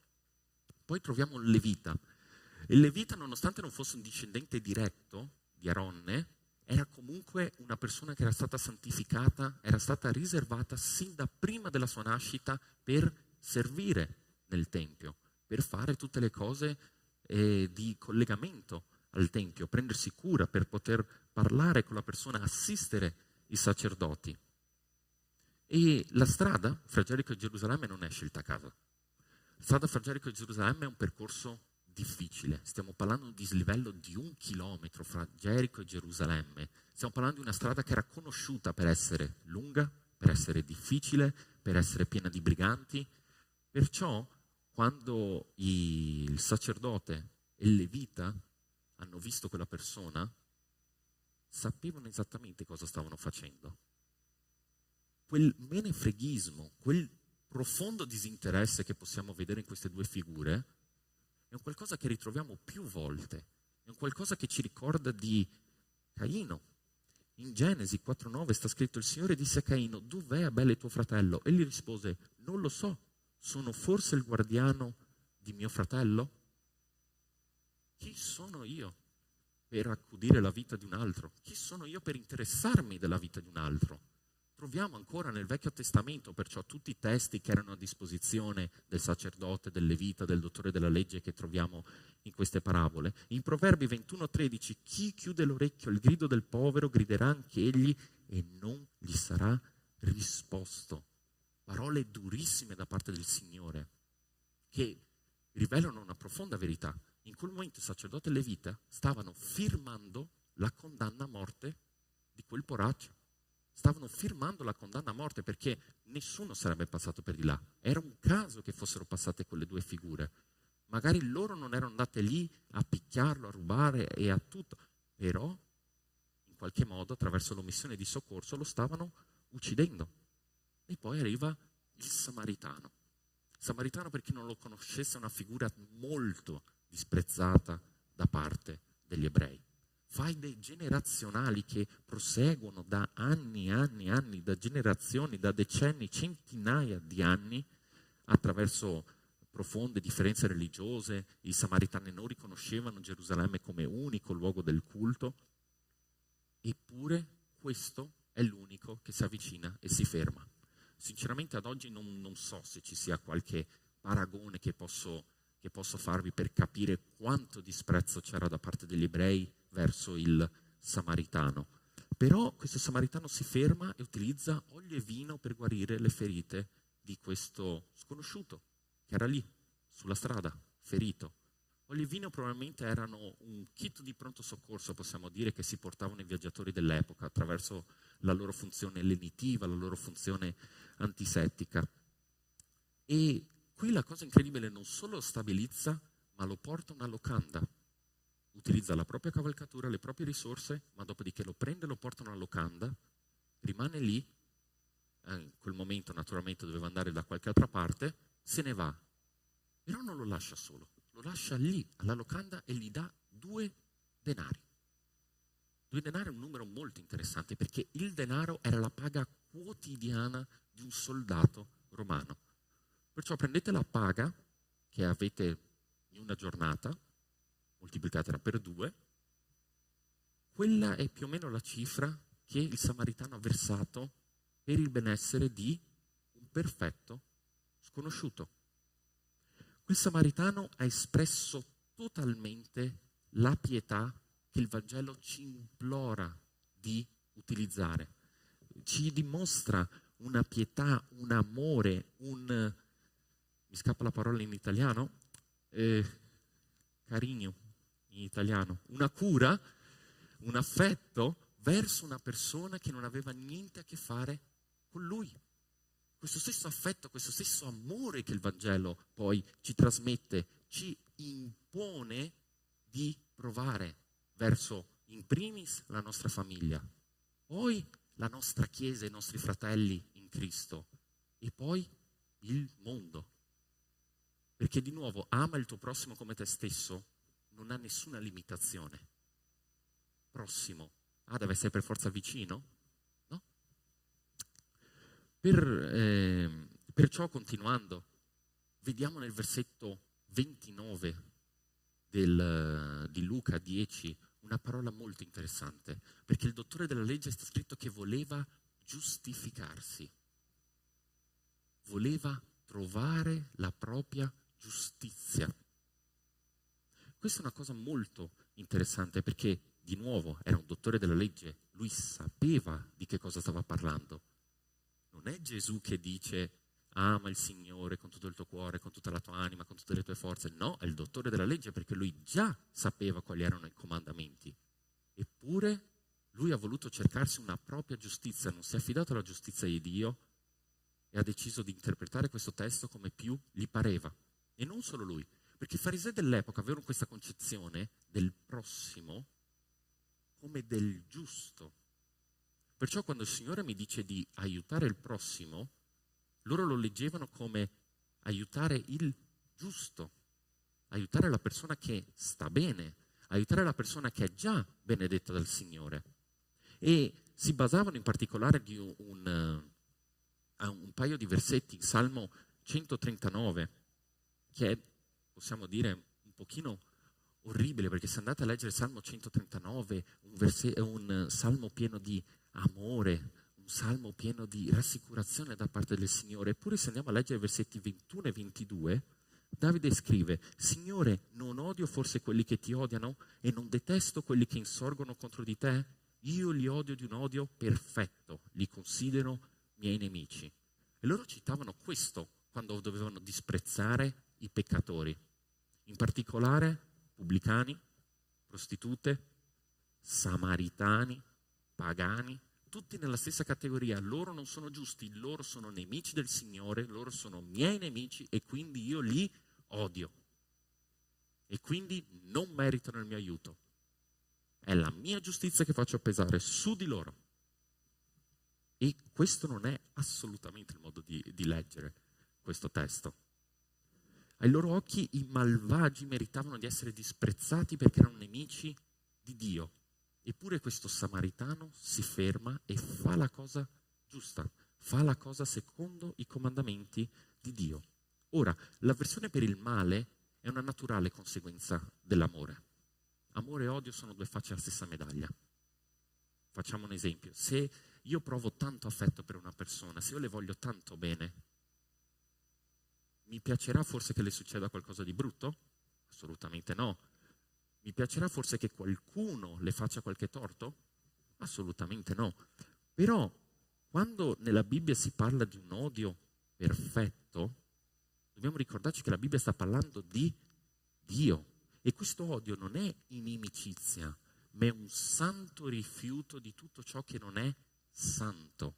Poi troviamo un levita. Il levita, nonostante non fosse un discendente diretto di Aronne, era comunque una persona che era stata santificata, era stata riservata sin da prima della sua nascita per servire nel Tempio, per fare tutte le cose di collegamento al Tempio, prendersi cura, per poter parlare con la persona, assistere i sacerdoti. E la strada fra Gerico e Gerusalemme non è scelta a caso. La strada fra Gerico e Gerusalemme è un percorso difficile. Stiamo parlando di un dislivello di 1 chilometro fra Gerico e Gerusalemme. Stiamo parlando di una strada che era conosciuta per essere lunga, per essere difficile, per essere piena di briganti. Perciò, quando il sacerdote e il levita hanno visto quella persona, sapevano esattamente cosa stavano facendo. Quel menefreghismo, quel profondo disinteresse che possiamo vedere in queste due figure è un qualcosa che ritroviamo più volte, è un qualcosa che ci ricorda di Caino. In Genesi 4,9 sta scritto: il Signore disse a Caino: dov'è Abele tuo fratello? E gli rispose: non lo so, sono forse il guardiano di mio fratello? Chi sono io per accudire la vita di un altro? Chi sono io per interessarmi della vita di un altro? Troviamo ancora nel Vecchio Testamento, perciò, tutti i testi che erano a disposizione del sacerdote, del levita, del dottore della legge che troviamo in queste parabole. In Proverbi 21,13: chi chiude l'orecchio al grido del povero griderà anche egli e non gli sarà risposto. Parole durissime da parte del Signore che rivelano una profonda verità. In quel momento il sacerdote e il levita stavano firmando la condanna a morte di quel poraccio. Stavano firmando la condanna a morte perché nessuno sarebbe passato per di là. Era un caso che fossero passate quelle due figure. Magari loro non erano andate lì a picchiarlo, a rubare e a tutto, però in qualche modo attraverso l'omissione di soccorso lo stavano uccidendo. E poi arriva il samaritano. Il samaritano, per chi non lo conoscesse, è una figura molto disprezzata da parte degli ebrei. Faide generazionali che proseguono da anni e anni e anni, da generazioni, da decenni, centinaia di anni, attraverso profonde differenze religiose. I samaritani non riconoscevano Gerusalemme come unico luogo del culto, eppure questo è l'unico che si avvicina e si ferma. Sinceramente ad oggi non so se ci sia qualche paragone che posso farvi per capire quanto disprezzo c'era da parte degli ebrei verso il samaritano. Però questo samaritano si ferma e utilizza olio e vino per guarire le ferite di questo sconosciuto che era lì, sulla strada, ferito. Olio e vino probabilmente erano un kit di pronto soccorso, possiamo dire, che si portavano i viaggiatori dell'epoca attraverso la loro funzione lenitiva, la loro funzione antisettica. E qui la cosa incredibile: non solo lo stabilizza, ma lo porta a una locanda. Utilizza la propria cavalcatura, le proprie risorse, ma dopodiché lo prende e lo porta a una locanda, rimane lì, in quel momento naturalmente doveva andare da qualche altra parte, se ne va. Però non lo lascia solo, lo lascia lì alla locanda e gli dà 2 denari. 2 denari è un numero molto interessante perché il denaro era la paga quotidiana di un soldato romano. Perciò prendete la paga che avete in una giornata, moltiplicatela per 2, quella è più o meno la cifra che il samaritano ha versato per il benessere di un perfetto sconosciuto. Quel samaritano ha espresso totalmente la pietà che il Vangelo ci implora di utilizzare. Ci dimostra una pietà, un amore, mi scappa la parola in italiano, carigno in italiano, una cura, un affetto verso una persona che non aveva niente a che fare con lui. Questo stesso affetto, questo stesso amore che il Vangelo poi ci trasmette, ci impone di provare verso in primis la nostra famiglia, poi la nostra Chiesa, i nostri fratelli in Cristo e poi il mondo. Perché di nuovo, ama il tuo prossimo come te stesso, non ha nessuna limitazione. Prossimo, deve essere per forza vicino? No? Perciò, continuando, vediamo nel versetto 29 di Luca 10 una parola molto interessante, perché il dottore della legge sta scritto che voleva giustificarsi, voleva trovare la propria giustizia. Questa è una cosa molto interessante perché, di nuovo, era un dottore della legge, lui sapeva di che cosa stava parlando. Non è Gesù che dice ama il Signore con tutto il tuo cuore, con tutta la tua anima, con tutte le tue forze. No, è il dottore della legge perché lui già sapeva quali erano i comandamenti. Eppure lui ha voluto cercarsi una propria giustizia, non si è affidato alla giustizia di Dio e ha deciso di interpretare questo testo come più gli pareva. E non solo lui, perché i farisei dell'epoca avevano questa concezione del prossimo come del giusto. Perciò quando il Signore mi dice di aiutare il prossimo, loro lo leggevano come aiutare il giusto, aiutare la persona che sta bene, aiutare la persona che è già benedetta dal Signore. E si basavano in particolare di un paio di versetti in Salmo 139, che è, possiamo dire, un pochino orribile, perché se andate a leggere Salmo 139, è un salmo pieno di amore, un salmo pieno di rassicurazione da parte del Signore. Eppure se andiamo a leggere i versetti 21 e 22, Davide scrive: Signore, non odio forse quelli che ti odiano e non detesto quelli che insorgono contro di te? Io li odio di un odio perfetto, li considero miei nemici. E loro citavano questo quando dovevano disprezzare i peccatori, in particolare pubblicani, prostitute, samaritani, pagani, tutti nella stessa categoria. Loro non sono giusti, loro sono nemici del Signore, loro sono miei nemici e quindi io li odio. E quindi non meritano il mio aiuto. È la mia giustizia che faccio pesare su di loro. E questo non è assolutamente il modo di leggere questo testo. Ai loro occhi i malvagi meritavano di essere disprezzati perché erano nemici di Dio. Eppure questo samaritano si ferma e fa la cosa giusta, fa la cosa secondo i comandamenti di Dio. Ora, l'avversione per il male è una naturale conseguenza dell'amore. Amore e odio sono due facce della stessa medaglia. Facciamo un esempio. Se io provo tanto affetto per una persona, se io le voglio tanto bene, mi piacerà forse che le succeda qualcosa di brutto? Assolutamente no. Mi piacerà forse che qualcuno le faccia qualche torto? Assolutamente no. Però quando nella Bibbia si parla di un odio perfetto, dobbiamo ricordarci che la Bibbia sta parlando di Dio. E questo odio non è inimicizia, ma è un santo rifiuto di tutto ciò che non è santo.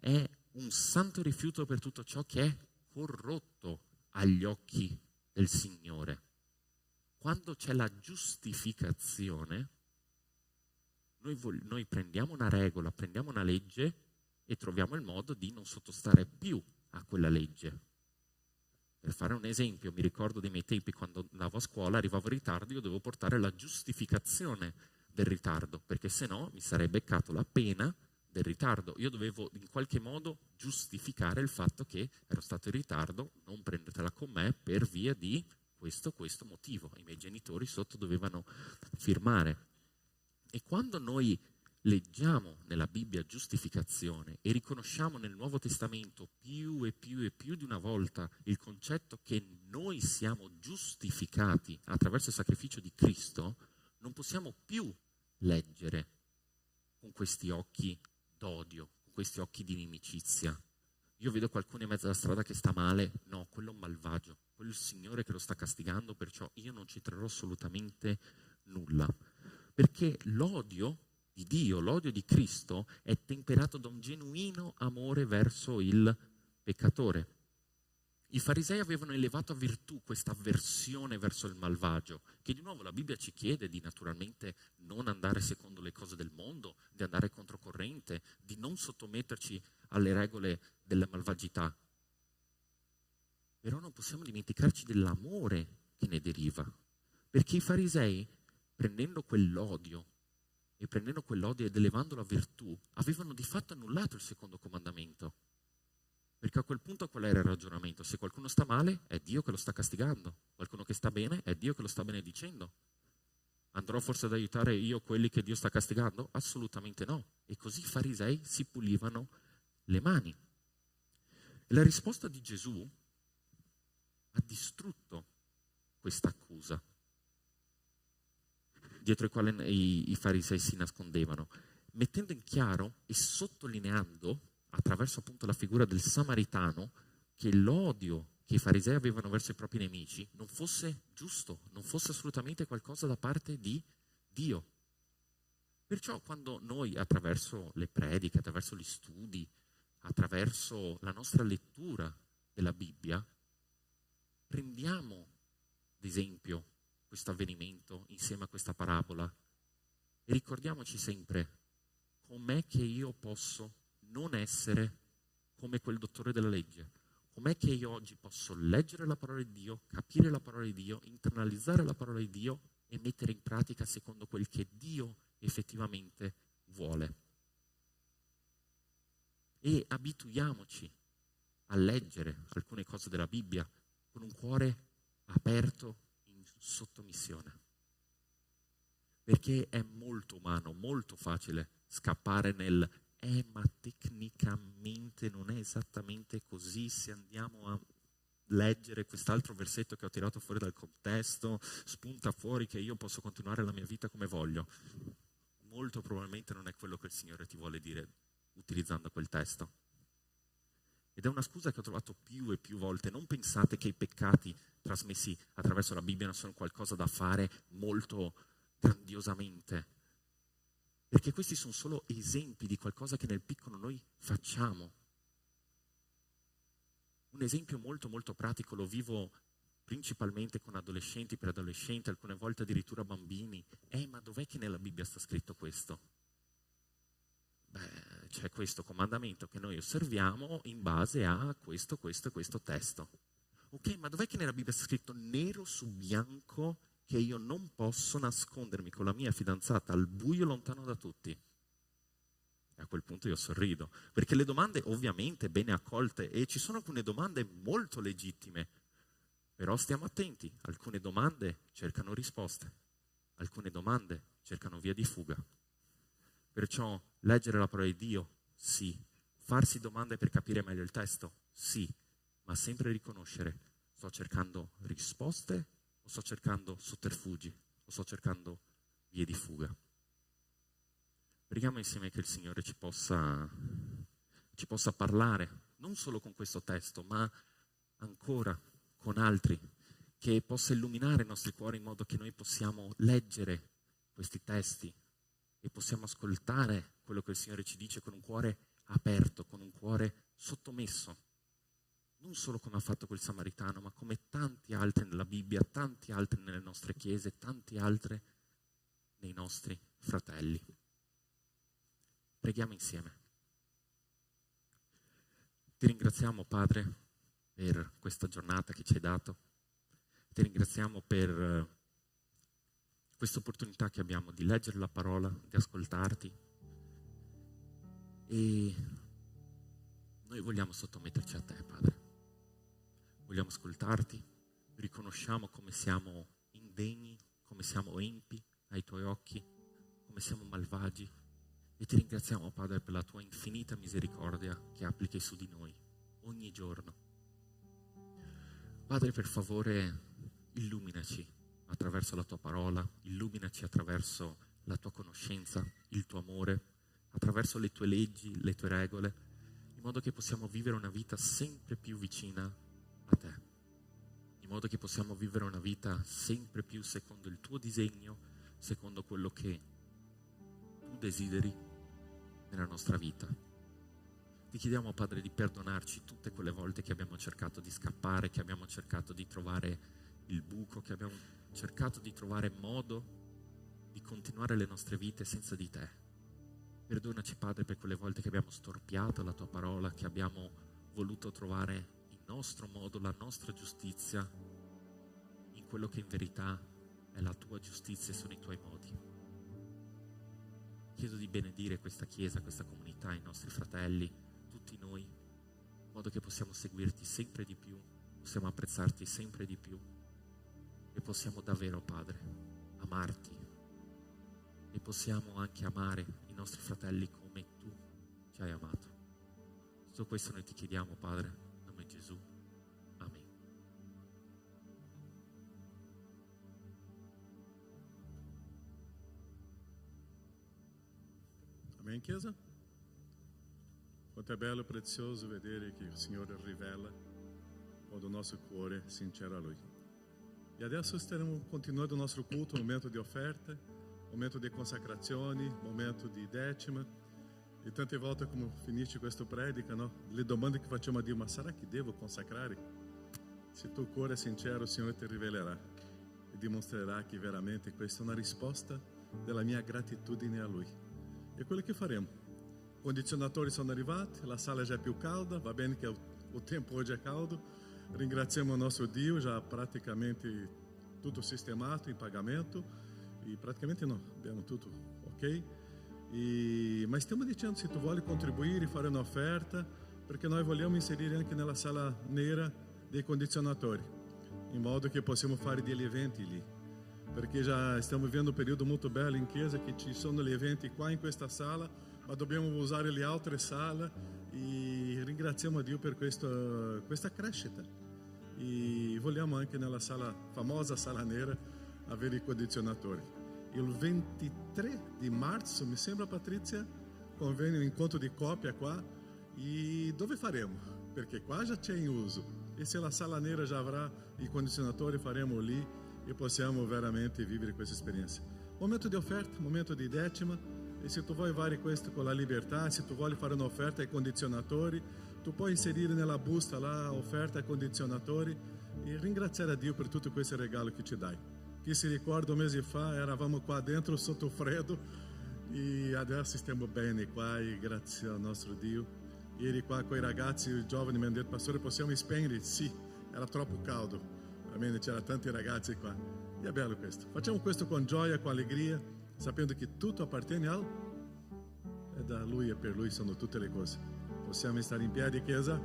È un santo rifiuto per tutto ciò che è corrotto agli occhi del Signore. Quando c'è la giustificazione, noi prendiamo una regola, prendiamo una legge e troviamo il modo di non sottostare più a quella legge. Per fare un esempio, mi ricordo dei miei tempi quando andavo a scuola, arrivavo in ritardo, io dovevo portare la giustificazione del ritardo, perché se no mi sarei beccato la pena del ritardo. Io dovevo in qualche modo giustificare il fatto che ero stato in ritardo, non prendetela con me per via di questo motivo. I miei genitori sotto dovevano firmare. E quando noi leggiamo nella Bibbia giustificazione e riconosciamo nel Nuovo Testamento più e più di una volta il concetto che noi siamo giustificati attraverso il sacrificio di Cristo, non possiamo più leggere con questi occhi d'odio, con questi occhi di inimicizia. Io vedo qualcuno in mezzo alla strada che sta male, no, quello è un malvagio, quello è il Signore che lo sta castigando, perciò io non ci trarrò assolutamente nulla. Perché l'odio di Dio, l'odio di Cristo è temperato da un genuino amore verso il peccatore. I farisei avevano elevato a virtù questa avversione verso il malvagio, che di nuovo la Bibbia ci chiede di naturalmente non andare secondo le cose del mondo, di andare controcorrente, di non sottometterci alle regole della malvagità. Però non possiamo dimenticarci dell'amore che ne deriva, perché i farisei, prendendo quell'odio ed elevandolo a virtù, avevano di fatto annullato il secondo comandamento. Perché a quel punto qual era il ragionamento? Se qualcuno sta male, è Dio che lo sta castigando. Qualcuno che sta bene, è Dio che lo sta benedicendo. Andrò forse ad aiutare io quelli che Dio sta castigando? Assolutamente no. E così i farisei si pulivano le mani. E la risposta di Gesù ha distrutto questa accusa dietro il quale i farisei si nascondevano, mettendo in chiaro e sottolineando attraverso appunto la figura del samaritano che l'odio che i farisei avevano verso i propri nemici non fosse giusto, non fosse assolutamente qualcosa da parte di Dio. Perciò quando noi attraverso le prediche, attraverso gli studi, attraverso la nostra lettura della Bibbia, prendiamo ad esempio questo avvenimento insieme a questa parabola e ricordiamoci sempre com'è che io posso non essere come quel dottore della legge, com'è che io oggi posso leggere la parola di Dio, capire la parola di Dio, internalizzare la parola di Dio e mettere in pratica secondo quel che Dio effettivamente vuole. E abituiamoci a leggere alcune cose della Bibbia con un cuore aperto in sottomissione. Perché è molto umano, molto facile scappare nel ma tecnicamente non è esattamente così, se andiamo a leggere quest'altro versetto che ho tirato fuori dal contesto, spunta fuori che io posso continuare la mia vita come voglio. Molto probabilmente non è quello che il Signore ti vuole dire utilizzando quel testo. Ed è una scusa che ho trovato più e più volte. Non pensate che i peccati trasmessi attraverso la Bibbia non sono qualcosa da fare molto grandiosamente. Perché questi sono solo esempi di qualcosa che nel piccolo noi facciamo. Un esempio molto molto pratico lo vivo principalmente con adolescenti, preadolescenti, alcune volte addirittura bambini. Ma dov'è che nella Bibbia sta scritto questo? C'è questo comandamento che noi osserviamo in base a questo testo. Ok, ma dov'è che nella Bibbia sta scritto nero su bianco che io non posso nascondermi con la mia fidanzata al buio lontano da tutti? E a quel punto io sorrido, perché le domande ovviamente bene accolte, e ci sono alcune domande molto legittime, però stiamo attenti, alcune domande cercano risposte, alcune domande cercano via di fuga. Perciò leggere la parola di Dio, sì, farsi domande per capire meglio il testo, sì, ma sempre riconoscere, sto cercando risposte o sto cercando sotterfugi, o sto cercando vie di fuga. Preghiamo insieme che il Signore ci possa parlare, non solo con questo testo, ma ancora con altri, che possa illuminare i nostri cuori in modo che noi possiamo leggere questi testi e possiamo ascoltare quello che il Signore ci dice con un cuore aperto, con un cuore sottomesso. Non solo come ha fatto quel samaritano, ma come tanti altri nella Bibbia, tanti altri nelle nostre chiese, tanti altri nei nostri fratelli. Preghiamo insieme. Ti ringraziamo, Padre, per questa giornata che ci hai dato. Ti ringraziamo per questa opportunità che abbiamo di leggere la parola, di ascoltarti. E noi vogliamo sottometterci a te, Padre. Vogliamo ascoltarti, riconosciamo come siamo indegni, come siamo empi ai tuoi occhi, come siamo malvagi, e ti ringraziamo, Padre, per la tua infinita misericordia che applichi su di noi ogni giorno. Padre, per favore, illuminaci attraverso la tua parola, illuminaci attraverso la tua conoscenza, il tuo amore, attraverso le tue leggi, le tue regole, in modo che possiamo vivere una vita sempre più vicina a te, in modo che possiamo vivere una vita sempre più secondo il tuo disegno, secondo quello che tu desideri nella nostra vita. Ti chiediamo, Padre, di perdonarci tutte quelle volte che abbiamo cercato di scappare, che abbiamo cercato di trovare il buco, che abbiamo cercato di trovare modo di continuare le nostre vite senza di te. Perdonaci, Padre, per quelle volte che abbiamo storpiato la tua parola, che abbiamo voluto trovare il nostro modo, la nostra giustizia in quello che in verità è la tua giustizia e sono i tuoi modi. Chiedo di benedire questa Chiesa, questa comunità, i nostri fratelli, tutti noi, in modo che possiamo seguirti sempre di più, possiamo apprezzarti sempre di più e possiamo davvero, Padre, amarti e possiamo anche amare i nostri fratelli come tu ci hai amato. Tutto questo noi ti chiediamo, Padre, nel nome di Gesù. Amen. Amém, Chiesa? Quanto è bello e prezioso vedere che il Signore rivela quando il nostro cuore si sincero a Lui. E adesso stiamo continuando il nostro culto, momento di offerte, momento di consacrazioni, momento di decima. E tante volte, come finisce questa predica, no? Le domande che facciamo a Dio: ma sarà che devo consacrare? Se il tuo cuore è sincero, il Signore ti rivelerà e dimostrerà che veramente questa è una risposta della mia gratitudine a Lui. E quello che faremo. I condizionatori sono arrivati, la sala già è più calda, va bene che il tempo oggi è caldo. Ringraziamo il nostro Dio, già praticamente tutto sistemato in pagamento. E praticamente no, abbiamo tutto ok. Ma stiamo dicendo, se tu vuoi contribuire, fare un'offerta, perché noi vogliamo inserire anche nella sala nera dei condizionatori, in modo che possiamo fare degli eventi lì, perché già stiamo vivendo un periodo molto bello in chiesa, che ci sono gli eventi qua in questa sala, ma dobbiamo usare le altre sale, e ringraziamo a Dio per questa crescita. E vogliamo anche nella sala, famosa sala nera, avere i condizionatori. Il 23 di marzo, mi sembra, Patrizia, conviene un incontro di coppia qua. E dove faremo? Perché qua già c'è in uso. E se la sala nera già avrà i condizionatori, faremo lì e possiamo veramente vivere questa esperienza. Momento di offerta, momento di decima. E se tu vuoi fare questo con la libertà, se tu vuoi fare un'offerta ai condizionatori, tu puoi inserire nella busta la offerta ai condizionatori e ringraziare a Dio per tutto questo regalo che ci dai. Chi si ricorda un mese fa eravamo qua dentro sotto freddo e adesso stiamo bene qua, e grazie al nostro Dio. Ieri qua con i ragazzi, i giovani mi hanno detto: pastore, possiamo spegnere? Sì, era troppo caldo, almeno c'erano tanti ragazzi qua. E è bello questo. Facciamo questo con gioia, con allegria, sapendo che tutto appartiene e da Lui e per Lui sono tutte le cose. Possiamo stare in piedi, Chiesa?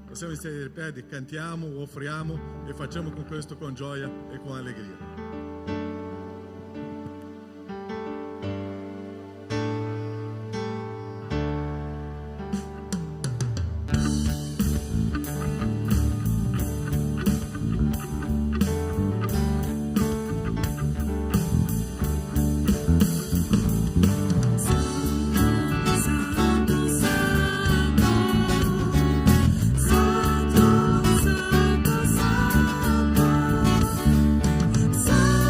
Possiamo stare in piedi, cantiamo, offriamo e facciamo con questo con gioia e con allegria. Santo,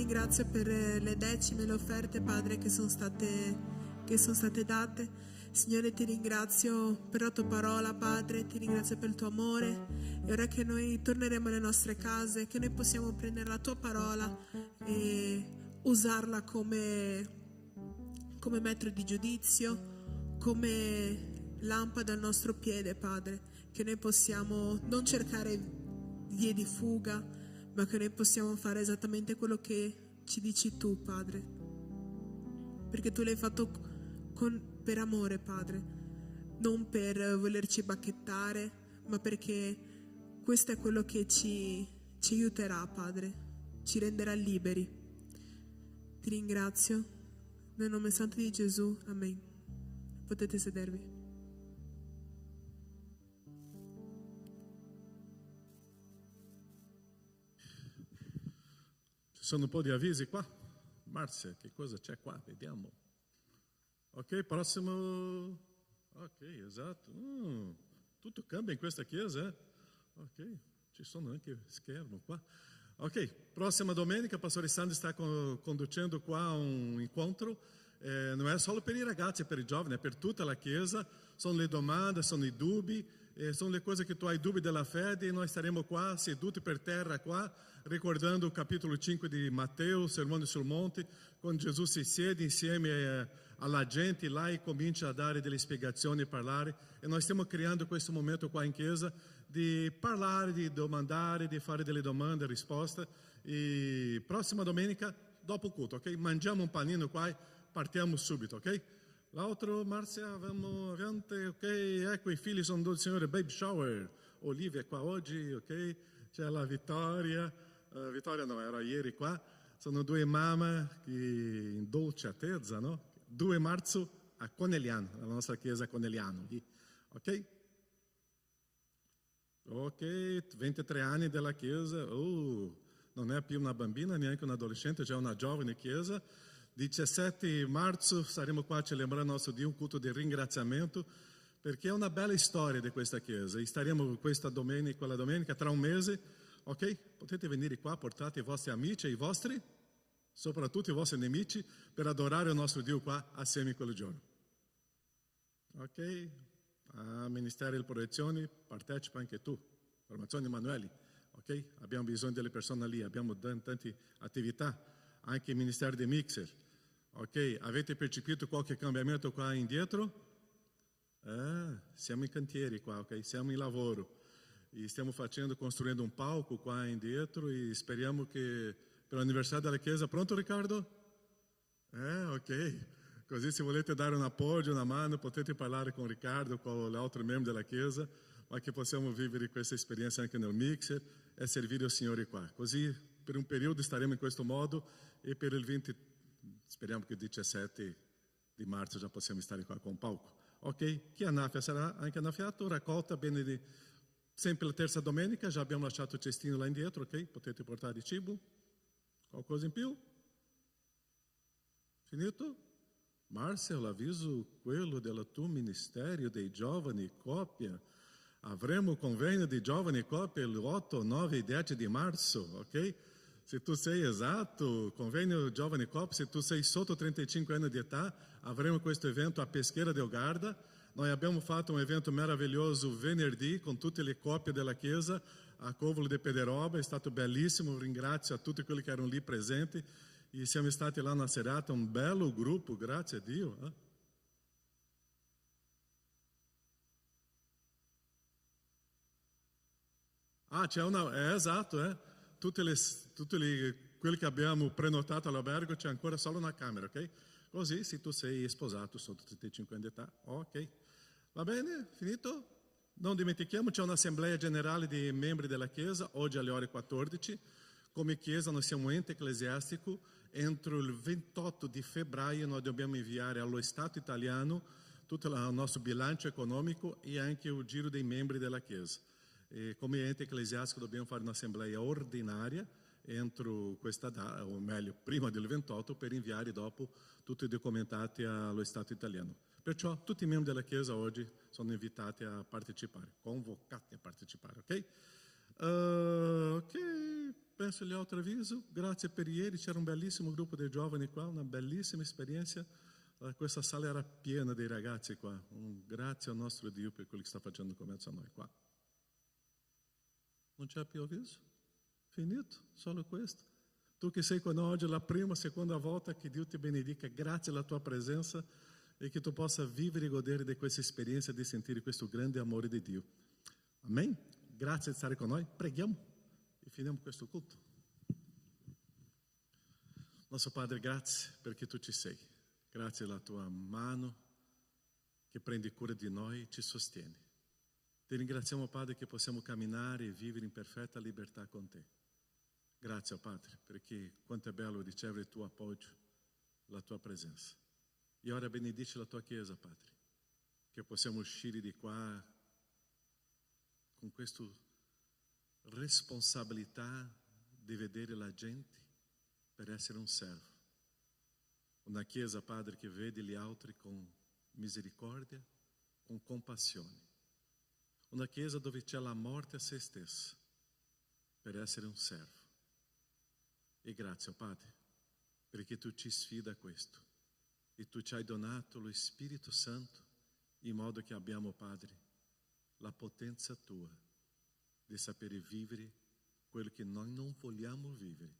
ringrazio per le decime, le offerte, Padre, che sono state date. Signore, ti ringrazio per la tua parola, Padre, ti ringrazio per il tuo amore. E ora che noi torneremo alle nostre case, che noi possiamo prendere la tua parola e usarla come metro di giudizio, come lampada al nostro piede, Padre, che noi possiamo non cercare vie di fuga, ma che noi possiamo fare esattamente quello che ci dici tu, Padre, perché tu l'hai fatto per amore, Padre, non per volerci bacchettare, ma perché questo è quello che ci aiuterà, Padre, ci renderà liberi. Ti ringrazio nel nome santo di Gesù, amen. Potete sedervi. Ci sono un po' di avvisi qua. Marzia, che cosa c'è qua? Vediamo. Ok, prossimo. Ok, esatto. Tutto cambia in questa chiesa, eh? Ok, ci sono anche schermo qua. Ok, prossima domenica Pastore Sandro sta conducendo qua un incontro. Non è solo per i ragazzi, è per i giovani, è per tutta la chiesa. Sono le domande, sono i dubbi, sono le cose che tu hai dubbi della fede e noi staremo qua seduti per terra qua, ricordando il capitolo 5 di Matteo, Sermone sul Monte, quando Gesù si siede insieme alla gente là e comincia a dare delle spiegazioni e parlare. E noi stiamo creando questo momento qua in chiesa di parlare, di domandare, di fare delle domande e risposte. E prossima domenica, dopo il culto, ok? Mangiamo un panino qua e partiamo subito, ok? L'altro, Marzia, abbiamo avanti, ok? Ecco, i figli sono del Signore, baby shower. Olivia è qua oggi, ok? C'è la Vittoria. Vittoria no, era ieri qua. Sono due mamme in dolce attesa, no? 2 marzo a Conegliano, la nostra chiesa a Conegliano, lì. Ok? Ok, 23 anni della chiesa, non è più una bambina, neanche un adolescente, già una giovane chiesa. 17 marzo saremo qua a celebrare il nostro Dio, un culto di ringraziamento, perché è una bella storia di questa chiesa. E staremo questa domenica, quella domenica, tra un mese, ok? Potete venire qua, portate i vostri amici e i vostri, soprattutto i vostri nemici, per adorare il nostro Dio qua assieme quel giorno. Ok? A Ministero delle Proiezioni partecipa anche tu, formazione Emanuele, ok? Abbiamo bisogno delle persone lì, abbiamo tante attività, anche il Ministero dei Mixer, ok? Avete percepito qualche cambiamento qua indietro? Siamo in cantieri qua, ok? Siamo in lavoro e stiamo costruendo un palco qua indietro e speriamo che per l'anniversario della chiesa, pronto Riccardo? Ok. Così se volete dare un appoggio, una mano, potete parlare con Riccardo, con l'altro membro della chiesa, ma che possiamo vivere questa esperienza anche nel mixer e servire il Signore qua. Così per un periodo staremo in questo modo e per il 20, speriamo che il 17 di marzo già possiamo stare qua con un palco. Ok? Chi annaffia sarà anche annaffiato, raccolta bene sempre la terza domenica, già abbiamo lasciato il cestino là indietro, ok? Potete portare il cibo? Qualcosa in più? Finito? Marzia, l'avviso quello del tuo ministero dei giovani coppia. Avremo convegno di giovani coppia il 8, 9 e 10 di marzo, ok? Se tu sei esatto, convegno giovani coppia, se tu sei sotto 35 anni di età, avremo questo evento a Peschiera del Garda. Noi abbiamo fatto un evento meraviglioso venerdì con tutte le coppie della chiesa a Covolo di Pederoba, è stato bellissimo, ringrazio a tutti quelli che erano lì presenti. E siamo stati là una serata, un bello gruppo, grazie a Dio. C'è una, esatto, quelli che abbiamo prenotato all'albergo c'è ancora solo una camera, ok? Così se tu sei sposato sotto 35 anni di età, ok. Va bene? Finito? Non dimentichiamo, c'è un'assemblea generale di membri della Chiesa, oggi alle ore 14. Come Chiesa noi siamo un ente ecclesiastico. Entro il 28 di febbraio noi dobbiamo inviare allo Stato italiano tutto il nostro bilancio economico e anche il giro dei membri della Chiesa. E come ente ecclesiastico dobbiamo fare un'assemblea ordinaria entro questa data, o meglio, prima del 28, per inviare dopo tutti i documentati allo Stato italiano. Perciò tutti i membri della Chiesa oggi sono invitati a partecipare, convocati a partecipare, ok? Ok, penso gli altri avviso. Grazie per ieri, c'era un bellissimo gruppo di giovani qua, una bellissima esperienza. Questa sala era piena dei ragazzi qua. Grazie al nostro Dio per quello che sta facendo con mezzo a noi qua. Non c'è più avviso? Finito? Solo questo? Tu che sei con noi oggi, la prima, seconda volta, che Dio ti benedica, grazie alla tua presenza e che tu possa vivere e godere di questa esperienza di sentire questo grande amore di Dio. Amen? Grazie di stare con noi. Preghiamo e finiamo questo culto. Nostro Padre, grazie perché tu ci sei. Grazie alla tua mano che prende cura di noi e ci sostiene. Ti ringraziamo, Padre, che possiamo camminare e vivere in perfetta libertà con te. Grazie, Padre, perché quanto è bello ricevere il tuo appoggio, la tua presenza. E ora benedici la tua Chiesa, Padre, che possiamo uscire di qua con questa responsabilità di vedere la gente per essere un servo. Una Chiesa, Padre, che vede gli altri con misericordia, con compassione. Una Chiesa dove c'è la morte a se stessa per essere un servo. E grazie, Padre, perché tu ci sfida a questo. E tu ci hai donato lo Spirito Santo in modo che abbiamo, Padre, la potenza tua di sapere vivere quello che noi non vogliamo vivere,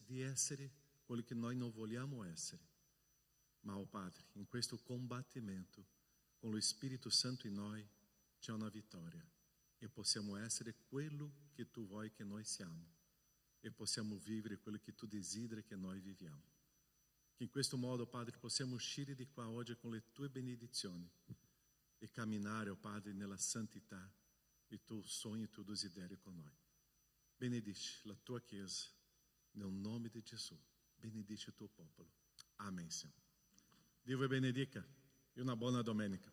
di essere quello che noi non vogliamo essere. Ma, oh Padre, in questo combattimento, con lo Spirito Santo in noi, c'è una vittoria e possiamo essere quello che tu vuoi che noi siamo e possiamo vivere quello che tu desideri che noi viviamo. Che in questo modo, Padre, possiamo uscire di qua oggi con le tue benedizioni e camminare, oh Padre, nella santità il tuo sogno e il tuo desiderio con noi. Benedici la tua Chiesa nel nome di Gesù. Benedici il tuo popolo. Amen, Signore. Dio vi benedica e una buona domenica.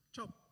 Ciao.